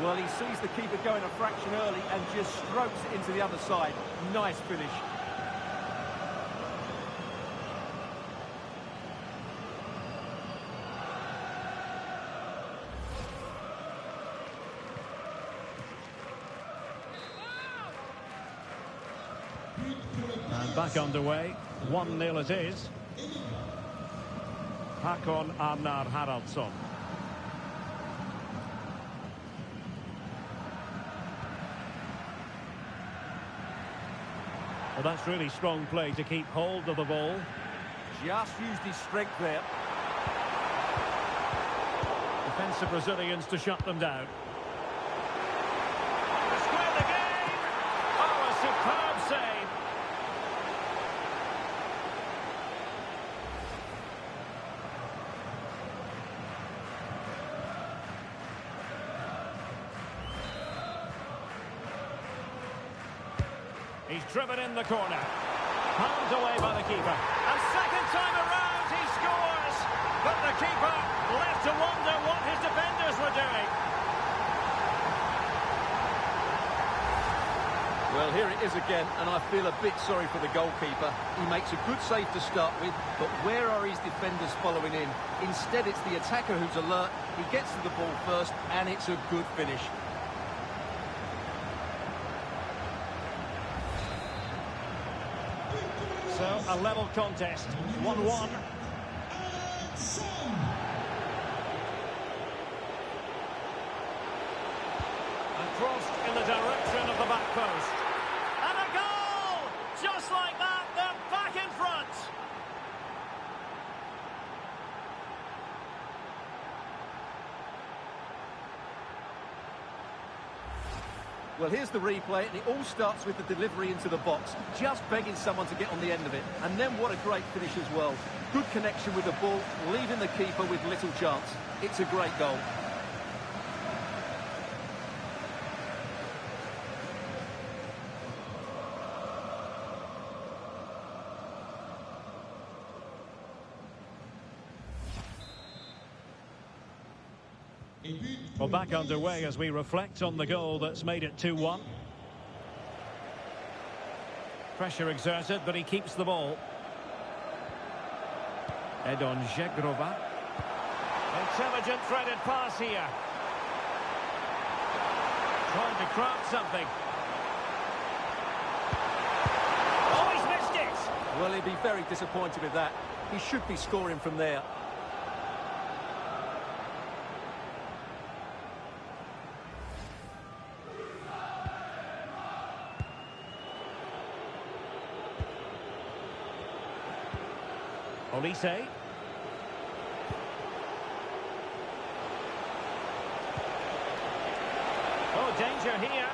Well, he sees the keeper going a fraction early and just strokes it into the other side. Nice finish. And back underway, 1-0 it is. Hakon Arnar Haraldsson. Well, that's really strong play to keep hold of the ball. Just used his strength there. Defensive Brazilians to shut them down. To square the game! Oh, a superb save! He's driven in the corner. Palmed away by the keeper. And second time around he scores! But the keeper left to wonder what his defenders were doing. Well, here it is again, and I feel a bit sorry for the goalkeeper. He makes a good save to start with, but where are his defenders following in? Instead, it's the attacker who's alert. He gets to the ball first, and it's a good finish. So, a level contest, 1-1. And crossed in the direction of the back post. And a goal! just like that, they're back in front. Well, here's the replay, and it all starts with the delivery into the box, just begging someone to get on the end of it. And then what a great finish as well. Good connection with the ball, leaving the keeper with little chance. It's a great goal. Well, back underway as we reflect on the goal that's made it 2-1. Pressure exerted, but he keeps the ball. Edon Jegrova. Intelligent threaded pass here. Trying to craft something. Oh, he's missed it! Well, he'd be very disappointed with that. He should be scoring from there. Olise. Oh, danger here.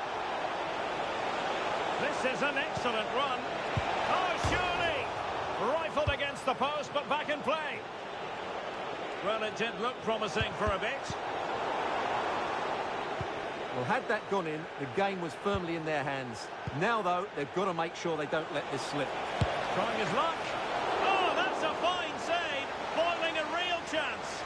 This is an excellent run. Oh, surely! Rifled against the post, but back in play. Well, it did look promising for a bit. Well, had that gone in, the game was firmly in their hands. Now, though, they've got to make sure they don't let this slip. Trying his luck. Oh, that's a fine save. Foiling a real chance.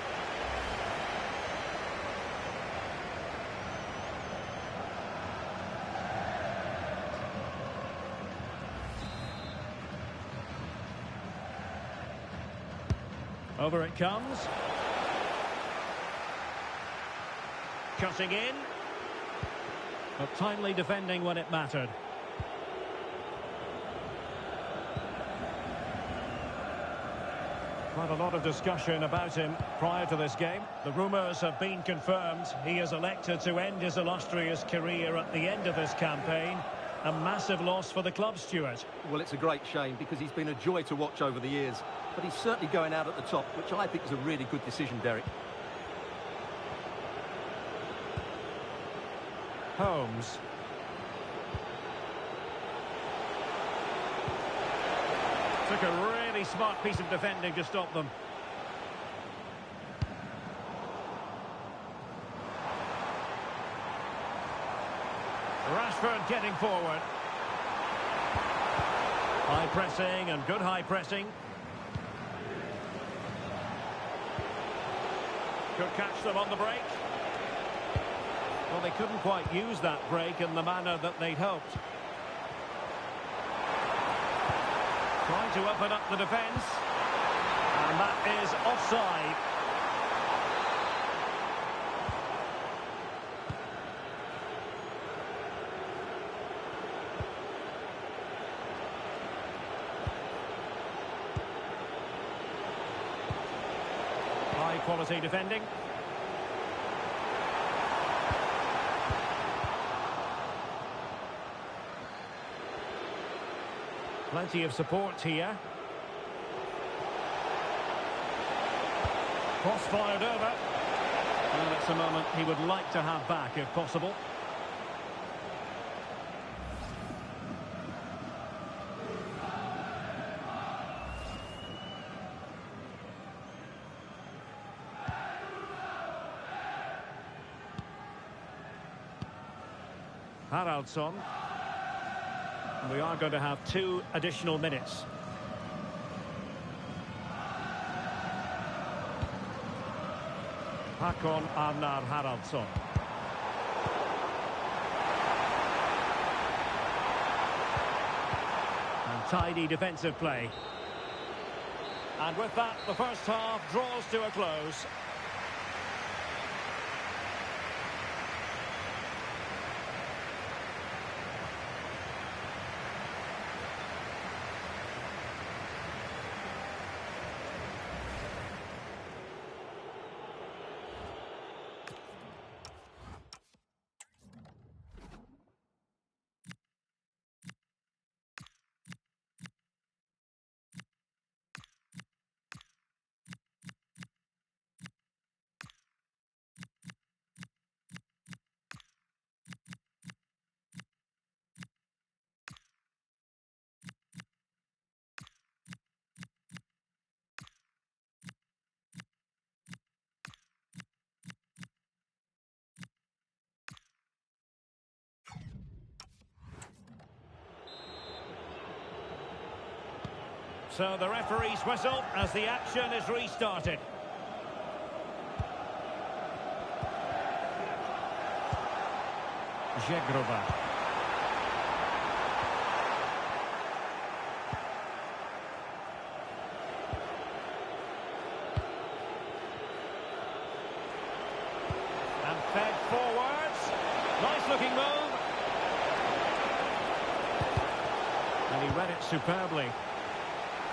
Over it comes. Cutting in. But timely defending when it mattered. Quite a lot of discussion about him prior to this game. The rumours have been confirmed. He has elected to end his illustrious career at the end of this campaign. A massive loss for the club, Stuart. Well, it's a great shame because he's been a joy to watch over the years. But he's certainly going out at the top, which I think is a really good decision, Derek. Holmes. Took a really smart piece of defending to stop them. Rashford getting forward. High pressing and good high pressing. Could catch them on the break. Well, they couldn't quite use that break in the manner that they'd hoped. Trying to open up the defence. And that is offside. High quality defending. Plenty of support here. Cross fired over. Well, it's a moment he would like to have back if possible. Haraldsson. We are going to have 2 additional minutes. Hakon Arnar Haraldsson. And tidy defensive play. And with that, the first half draws to a close. So the referee's whistle as the action is restarted. Zegrova. And fed forwards. Nice looking move. And he read it superbly.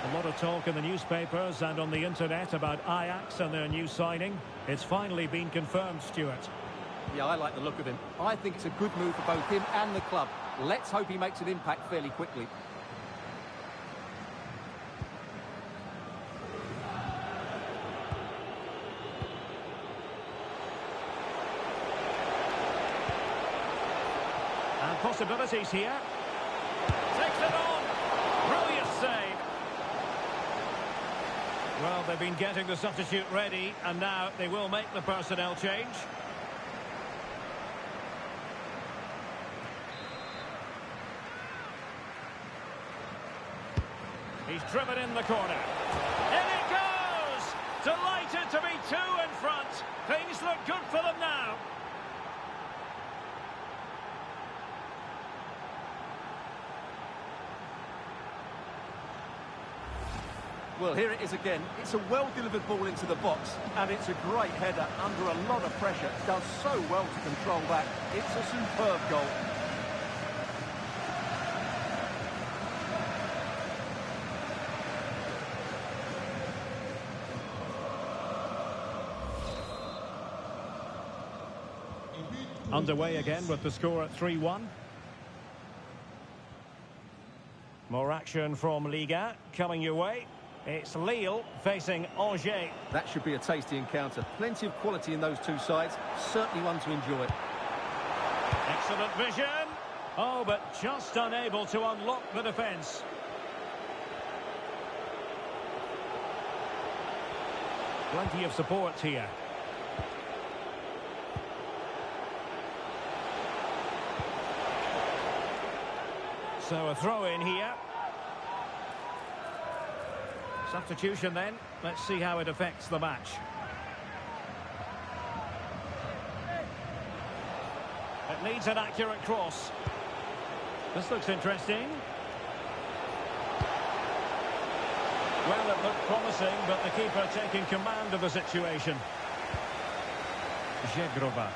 A lot of talk in the newspapers and on the internet about Ajax and their new signing. It's finally been confirmed, Stuart. Yeah, I like the look of him. I think it's a good move for both him and the club. Let's hope he makes an impact fairly quickly. And possibilities here. Takes it on. Brilliant save. Well, they've been getting the substitute ready, and now they will make the personnel change. He's driven in the corner. In it goes! Delighted to be two in front. Things look good for them now. Well, here it is again. It's a well-delivered ball into the box, and it's a great header under a lot of pressure. Does so well to control that. It's a superb goal. Underway again with the score at 3-1. More action from Liga coming your way. It's Lille facing Angers. That should be a tasty encounter. Plenty of quality in those two sides. Certainly one to enjoy. Excellent vision. Oh, but just unable to unlock the defence. Plenty of support here. So a throw in here. Substitution then. Let's see how it affects the match. It needs an accurate cross. This looks interesting. Well, it looked promising, but the keeper taking command of the situation. Zegrova.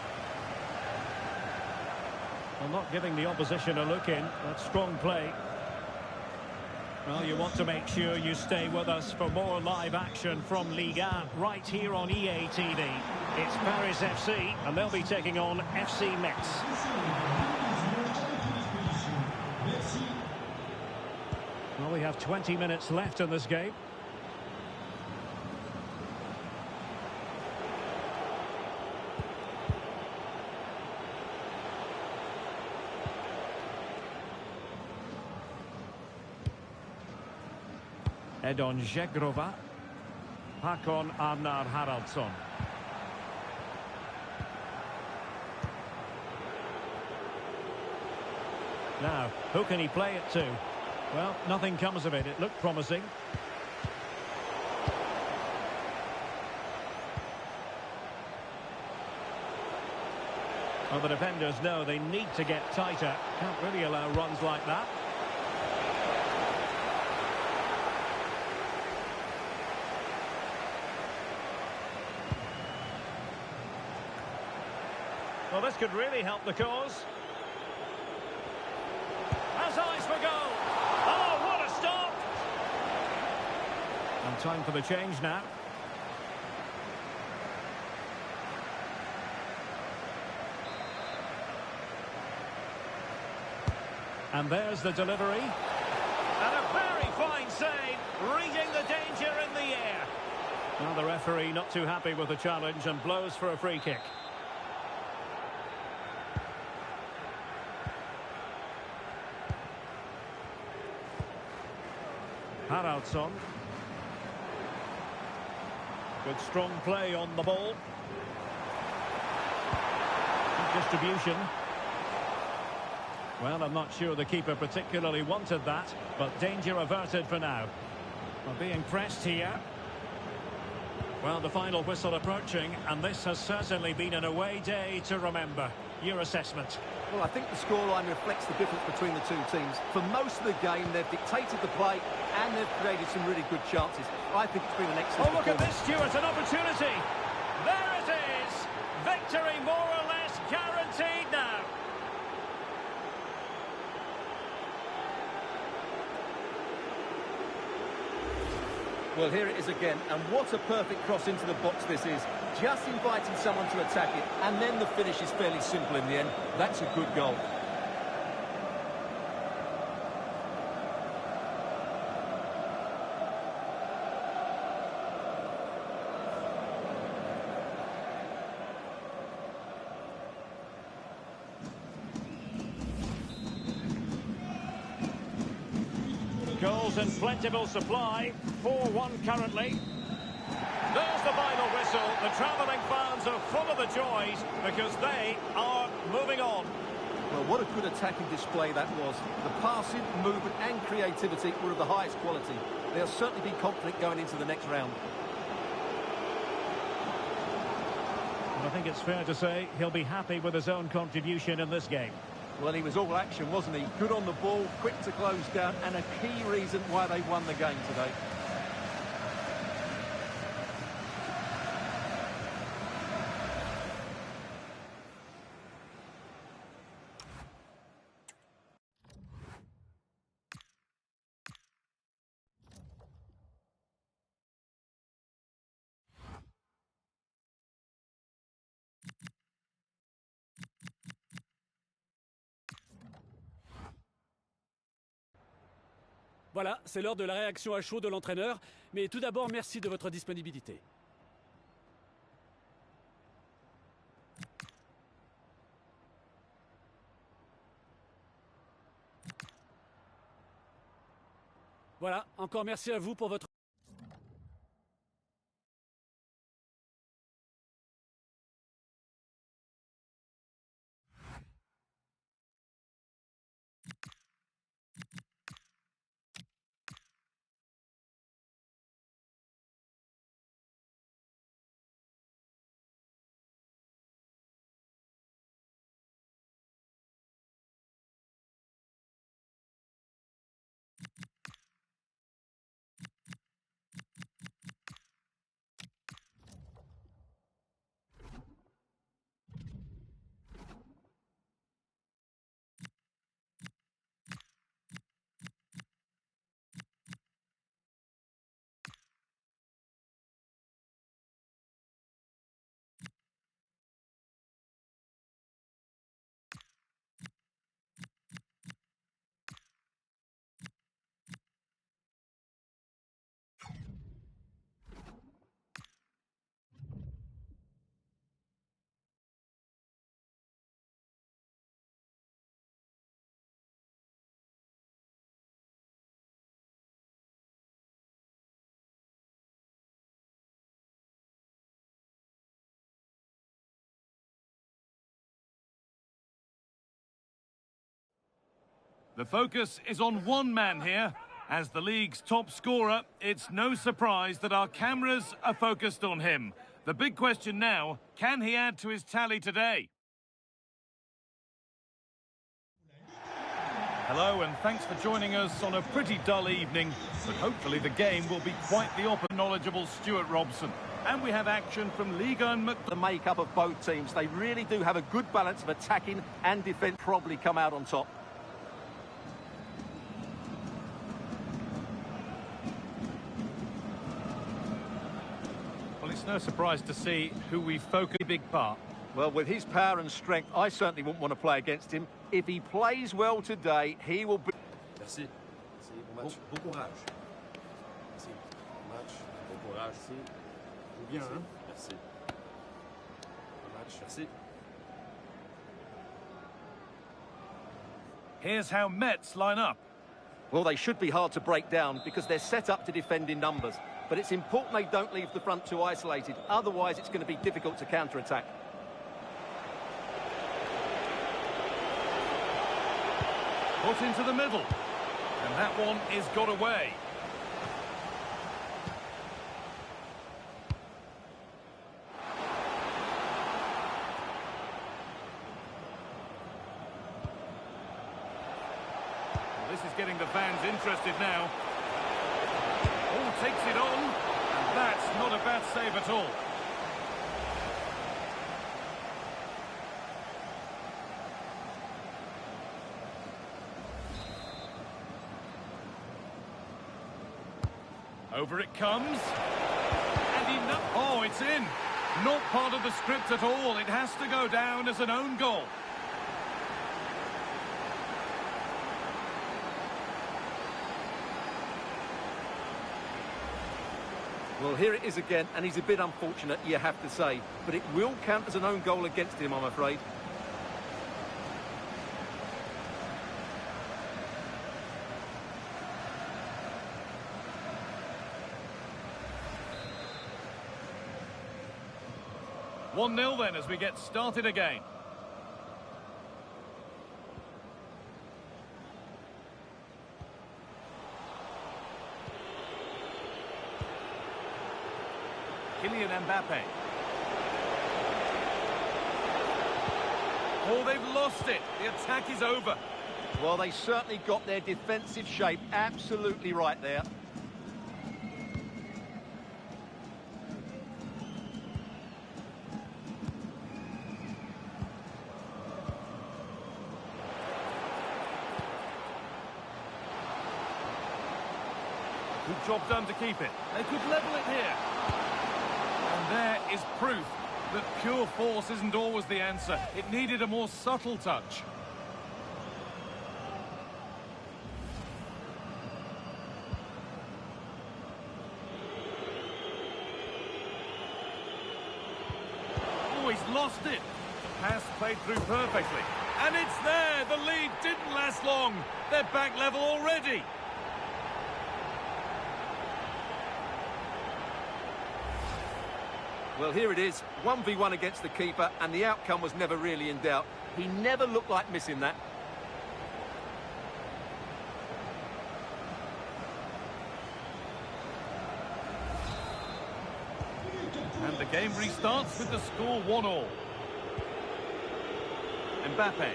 Well, not giving the opposition a look in. That's strong play. Well, you want to make sure you stay with us for more live action from Liga right here on EA TV. It's Paris FC, and they'll be taking on FC Metz. Well, we have 20 minutes left in this game. Edon Zegrova. Hakon Arnar Haraldsson. Now, who can he play it to? Well, nothing comes of it. It looked promising. Well, the defenders know they need to get tighter. Can't really allow runs like that. Well, this could really help the cause. Has eyes for goal. Oh, what a stop! And time for the change now. And there's the delivery. And a very fine save, reading the danger in the air. Now the referee not too happy with the challenge and blows for a free kick. Haraldsson. Good strong play on the ball. Good distribution. Well, I'm not sure the keeper particularly wanted that, but danger averted for now. Well, being pressed here. Well, the final whistle approaching, and this has certainly been an away day to remember. Your assessment? Well, I think the scoreline reflects the difference between the two teams. For most of the game, they've dictated the play, and they've created some really good chances. I think it's been an excellent Oh, look at this, Stuart, an opportunity. There it is. Victory more or less guaranteed now. Well, here it is again, and what a perfect cross into the box this is. Just inviting someone to attack it, and then the finish is fairly simple in the end. That's a good goal. Goals in plentiful supply, 4-1 currently. There's the final whistle. The travelling fans are full of the joys because they are moving on. Well, what a good attacking display that was. The passing, movement and creativity were of the highest quality. They'll certainly be confident going into the next round. And I think it's fair to say he'll be happy with his own contribution in this game. Well, he was all action, wasn't he? Good on the ball, quick to close down, and a key reason why they won the game today. Voilà, c'est l'heure de la réaction à chaud de l'entraîneur. Mais tout d'abord, merci de votre disponibilité. Voilà, encore merci à vous pour votre... The focus is on one man here. As the league's top scorer, it's no surprise that our cameras are focused on him. The big question now, can he add to his tally today? Hello and thanks for joining us on a pretty dull evening, but hopefully the game will be quite the opposite. Knowledgeable Stuart Robson. And we have action from Liga and The makeup of both teams. They really do have a good balance of attacking and defence, probably come out on top. Well, it's no surprise to see who we focus a big part. Well, with his power and strength, I certainly wouldn't want to play against him. If he plays well today, he will be... Merci. Merci. Bon match. Bon courage. Merci. Bon match. Bon courage. Merci. Joue bien, hein? Merci. Bon match. Merci. Here's how Mets line up. Well, they should be hard to break down because they're set up to defend in numbers. But it's important they don't leave the front two isolated. Otherwise, it's going to be difficult to counter-attack. Put into the middle. And that one is got away. is getting the fans interested now. Oh, takes it on, and that's not a bad save at all. Over it comes. And he... Oh, it's in. Not part of the script at all. It has to go down as an own goal. Well, here it is again, and he's a bit unfortunate, you have to say. But it will count as an own goal against him, I'm afraid. One 1-0 then as we get started again. Kylian Mbappe. Oh, they've lost it. The attack is over. Well, they certainly got their defensive shape absolutely right there. Good job done to keep it. They could level it here. And there is proof that pure force isn't always the answer. It needed a more subtle touch. Oh, he's lost it. Pass played through perfectly. And it's there. The lead didn't last long. They're back level already. Well, here it is, 1v1 against the keeper, and the outcome was never really in doubt. He never looked like missing that. And the game restarts with the score 1-1. Mbappe.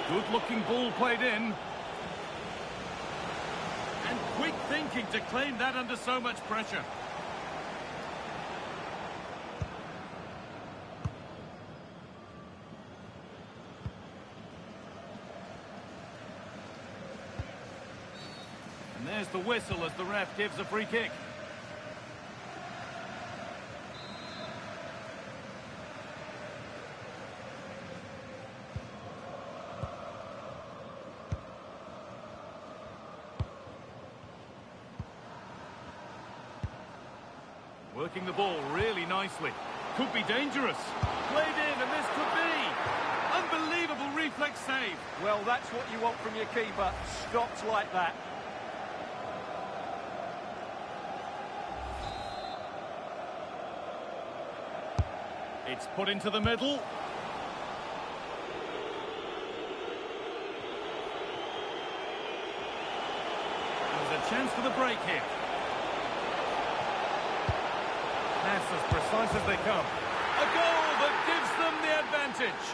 Good-looking ball played in. And quick thinking to claim that under so much pressure. And there's the whistle as the ref gives a free kick. Working the ball really nicely. Could be dangerous. Played in, and this could be. Unbelievable reflex save. Well, that's what you want from your keeper. Stops like that. It's put into the middle. There's a chance for the break here. Pass as precise as they come. A goal that gives them the advantage.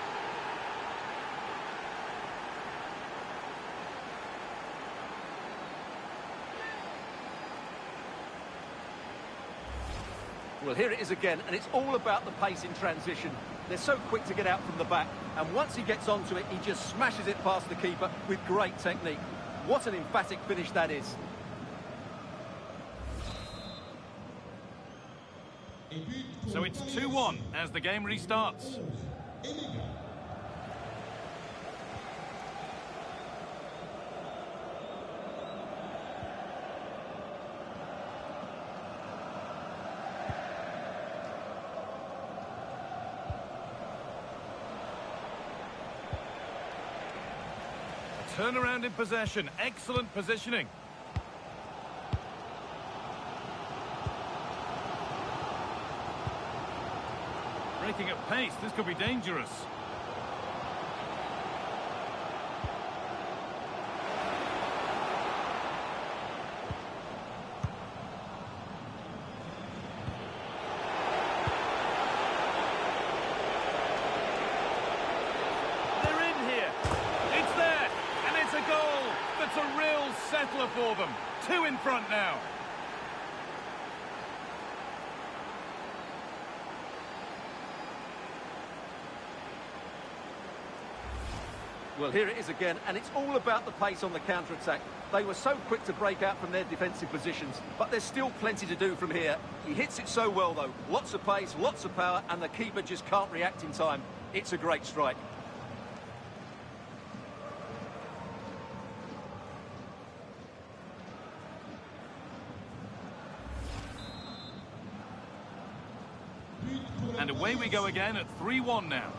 Well, here it is again, and it's all about the pace in transition. They're so quick to get out from the back, and once he gets onto it, he just smashes it past the keeper with great technique. What an emphatic finish that is. So it's 2-1 as the game restarts. A turnaround in possession, excellent positioning. Breaking at pace, this could be dangerous. They're in here. it's a real settler for them. 2 in front now. Well, here it is again, and it's all about the pace on the counter-attack. They were so quick to break out from their defensive positions, but there's still plenty to do from here. He hits it so well, though. Lots of pace, lots of power, and the keeper just can't react in time. It's a great strike. And away we go again at 3-1 now.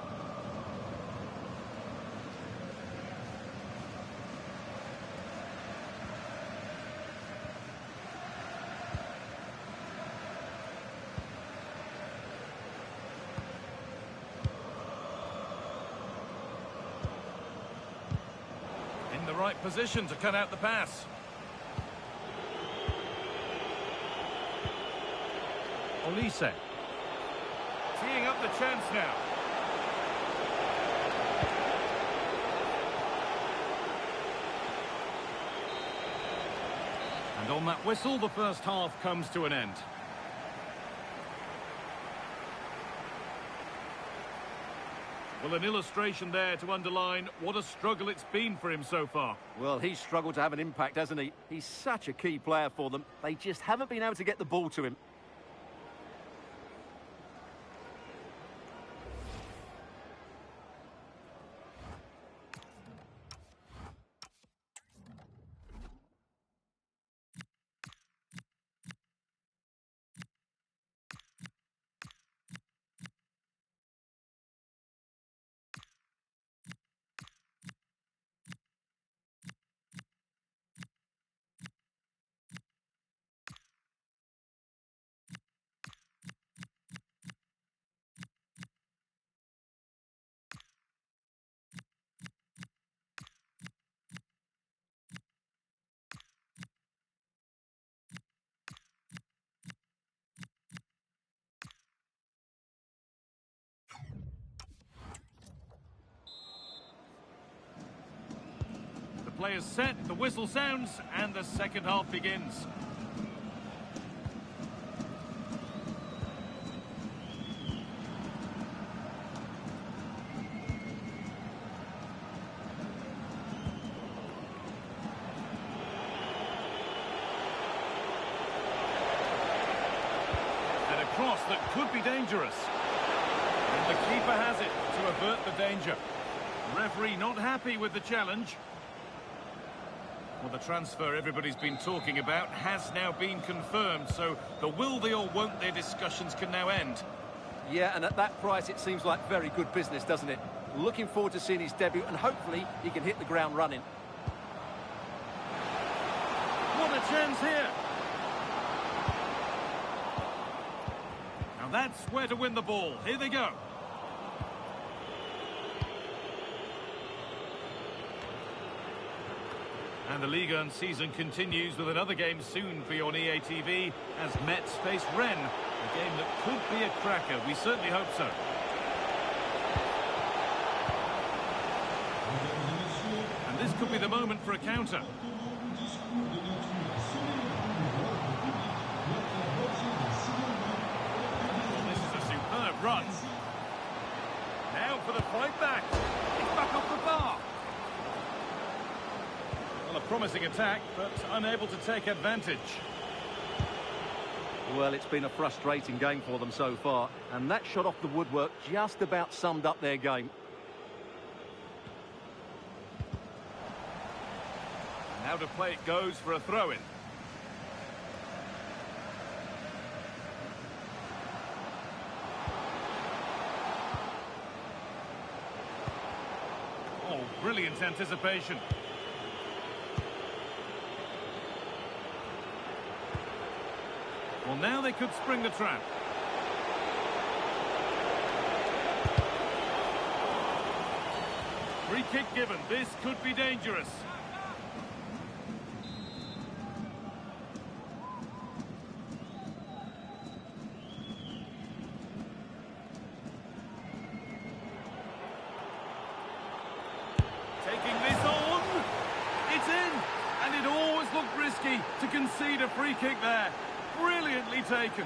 In the right position to cut out the pass. Olise. Teeing up the chance now. And on that whistle, the first half comes to an end. Well, an illustration there to underline what a struggle it's been for him so far. Well, he's struggled to have an impact, hasn't he? He's such a key player for them. They just haven't been able to get the ball to him. Players set, the whistle sounds, and the second half begins. And a cross that could be dangerous. And the keeper has it to avert the danger. Referee not happy with the challenge. Well, the transfer everybody's been talking about has now been confirmed, so the will they or won't they discussions can now end. Yeah, and at that price, it seems like very good business, doesn't it? Looking forward to seeing his debut, and hopefully he can hit the ground running. What a chance here! Now that's where to win the ball. Here they go. And the Ligue 1 season continues with another game soon for you on EA TV as Metz face Rennes. A game that could be a cracker. We certainly hope so. And this could be the moment for a counter. Well, this is a superb run. Now for the fight back. He's back off the bar. Well, a promising attack, but unable to take advantage. Well, it's been a frustrating game for them so far, and that shot off the woodwork just about summed up their game. Now to play it goes for a throw-in. Oh, brilliant anticipation. Well, now they could spring the trap. Free kick given. This could be dangerous. Taking this on. It's in. concede a free kick there. Brilliantly taken.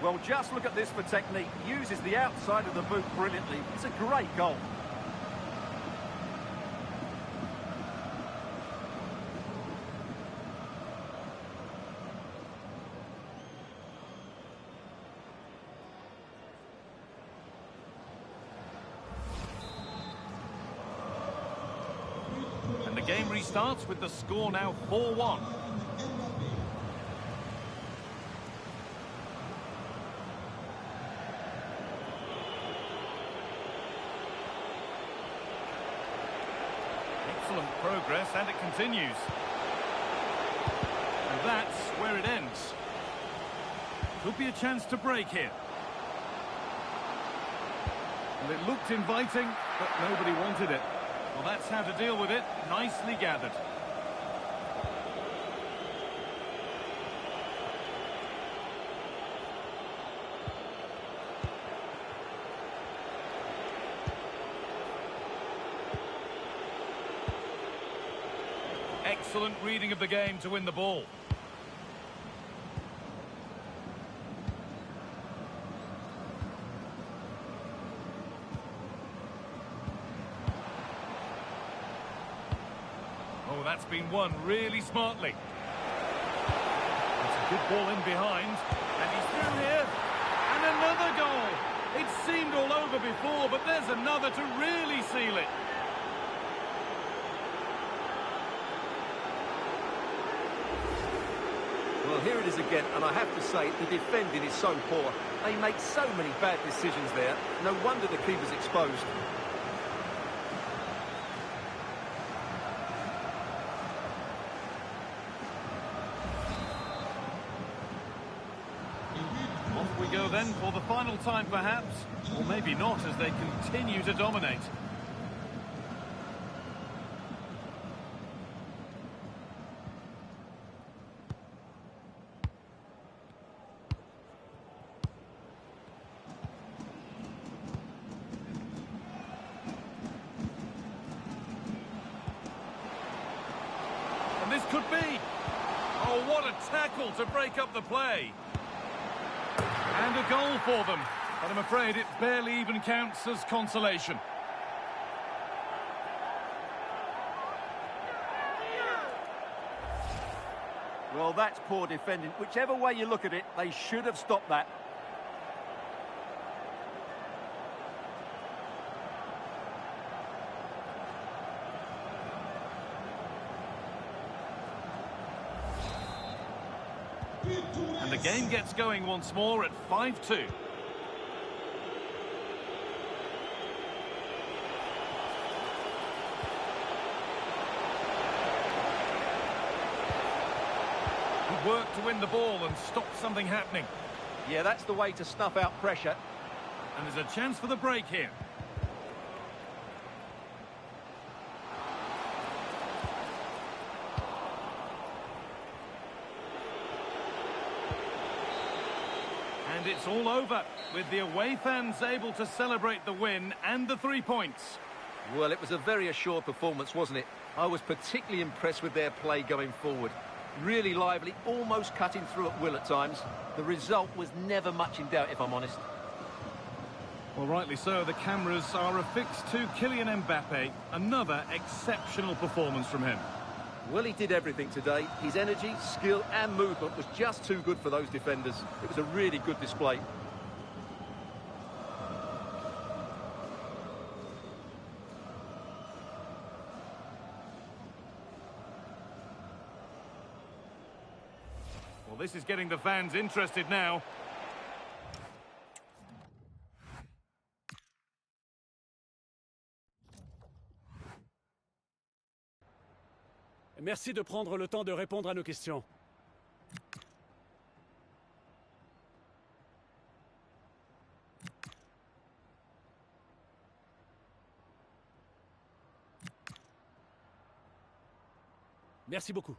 Well, just look at this for technique. Uses the outside of the boot brilliantly. It's a great goal. And the game restarts with the score now 4-1. Excellent progress, and it continues. And that's where it ends. Could be a chance to break here. Well, it looked inviting, but nobody wanted it. Well, that's how to deal with it. Nicely gathered. Excellent reading of the game to win the ball. Oh, that's been won really smartly. It's a good ball in behind. And he's through here. And another goal. It seemed all over before, but there's another to really seal it. Well, here it is again, and I have to say, the defending is so poor. They make so many bad decisions there. No wonder the keeper's exposed. Off we go then for the final time, perhaps. Or maybe not, as they continue to dominate. This could be. Oh, what a tackle to break up the play. And a goal for them. But I'm afraid it barely even counts as consolation. Well, that's poor defending. Whichever way you look at it, they should have stopped that. And the game gets going once more at 5-2. Good work to win the ball and stop something happening. Yeah, that's the way to snuff out pressure. And there's a chance for the break here. And it's all over, with the away fans able to celebrate the win and the 3 points. Well, it was a very assured performance, wasn't it? I was particularly impressed with their play going forward. Really lively, almost cutting through at will at times. The result was never much in doubt, if I'm honest. Well, rightly so. The cameras are affixed to Kylian Mbappe. Another exceptional performance from him. Well, he did everything today. His energy, skill and movement was just too good for those defenders. It was a really good display. Well, this is getting the fans interested now. Merci de prendre le temps de répondre à nos questions. Merci beaucoup.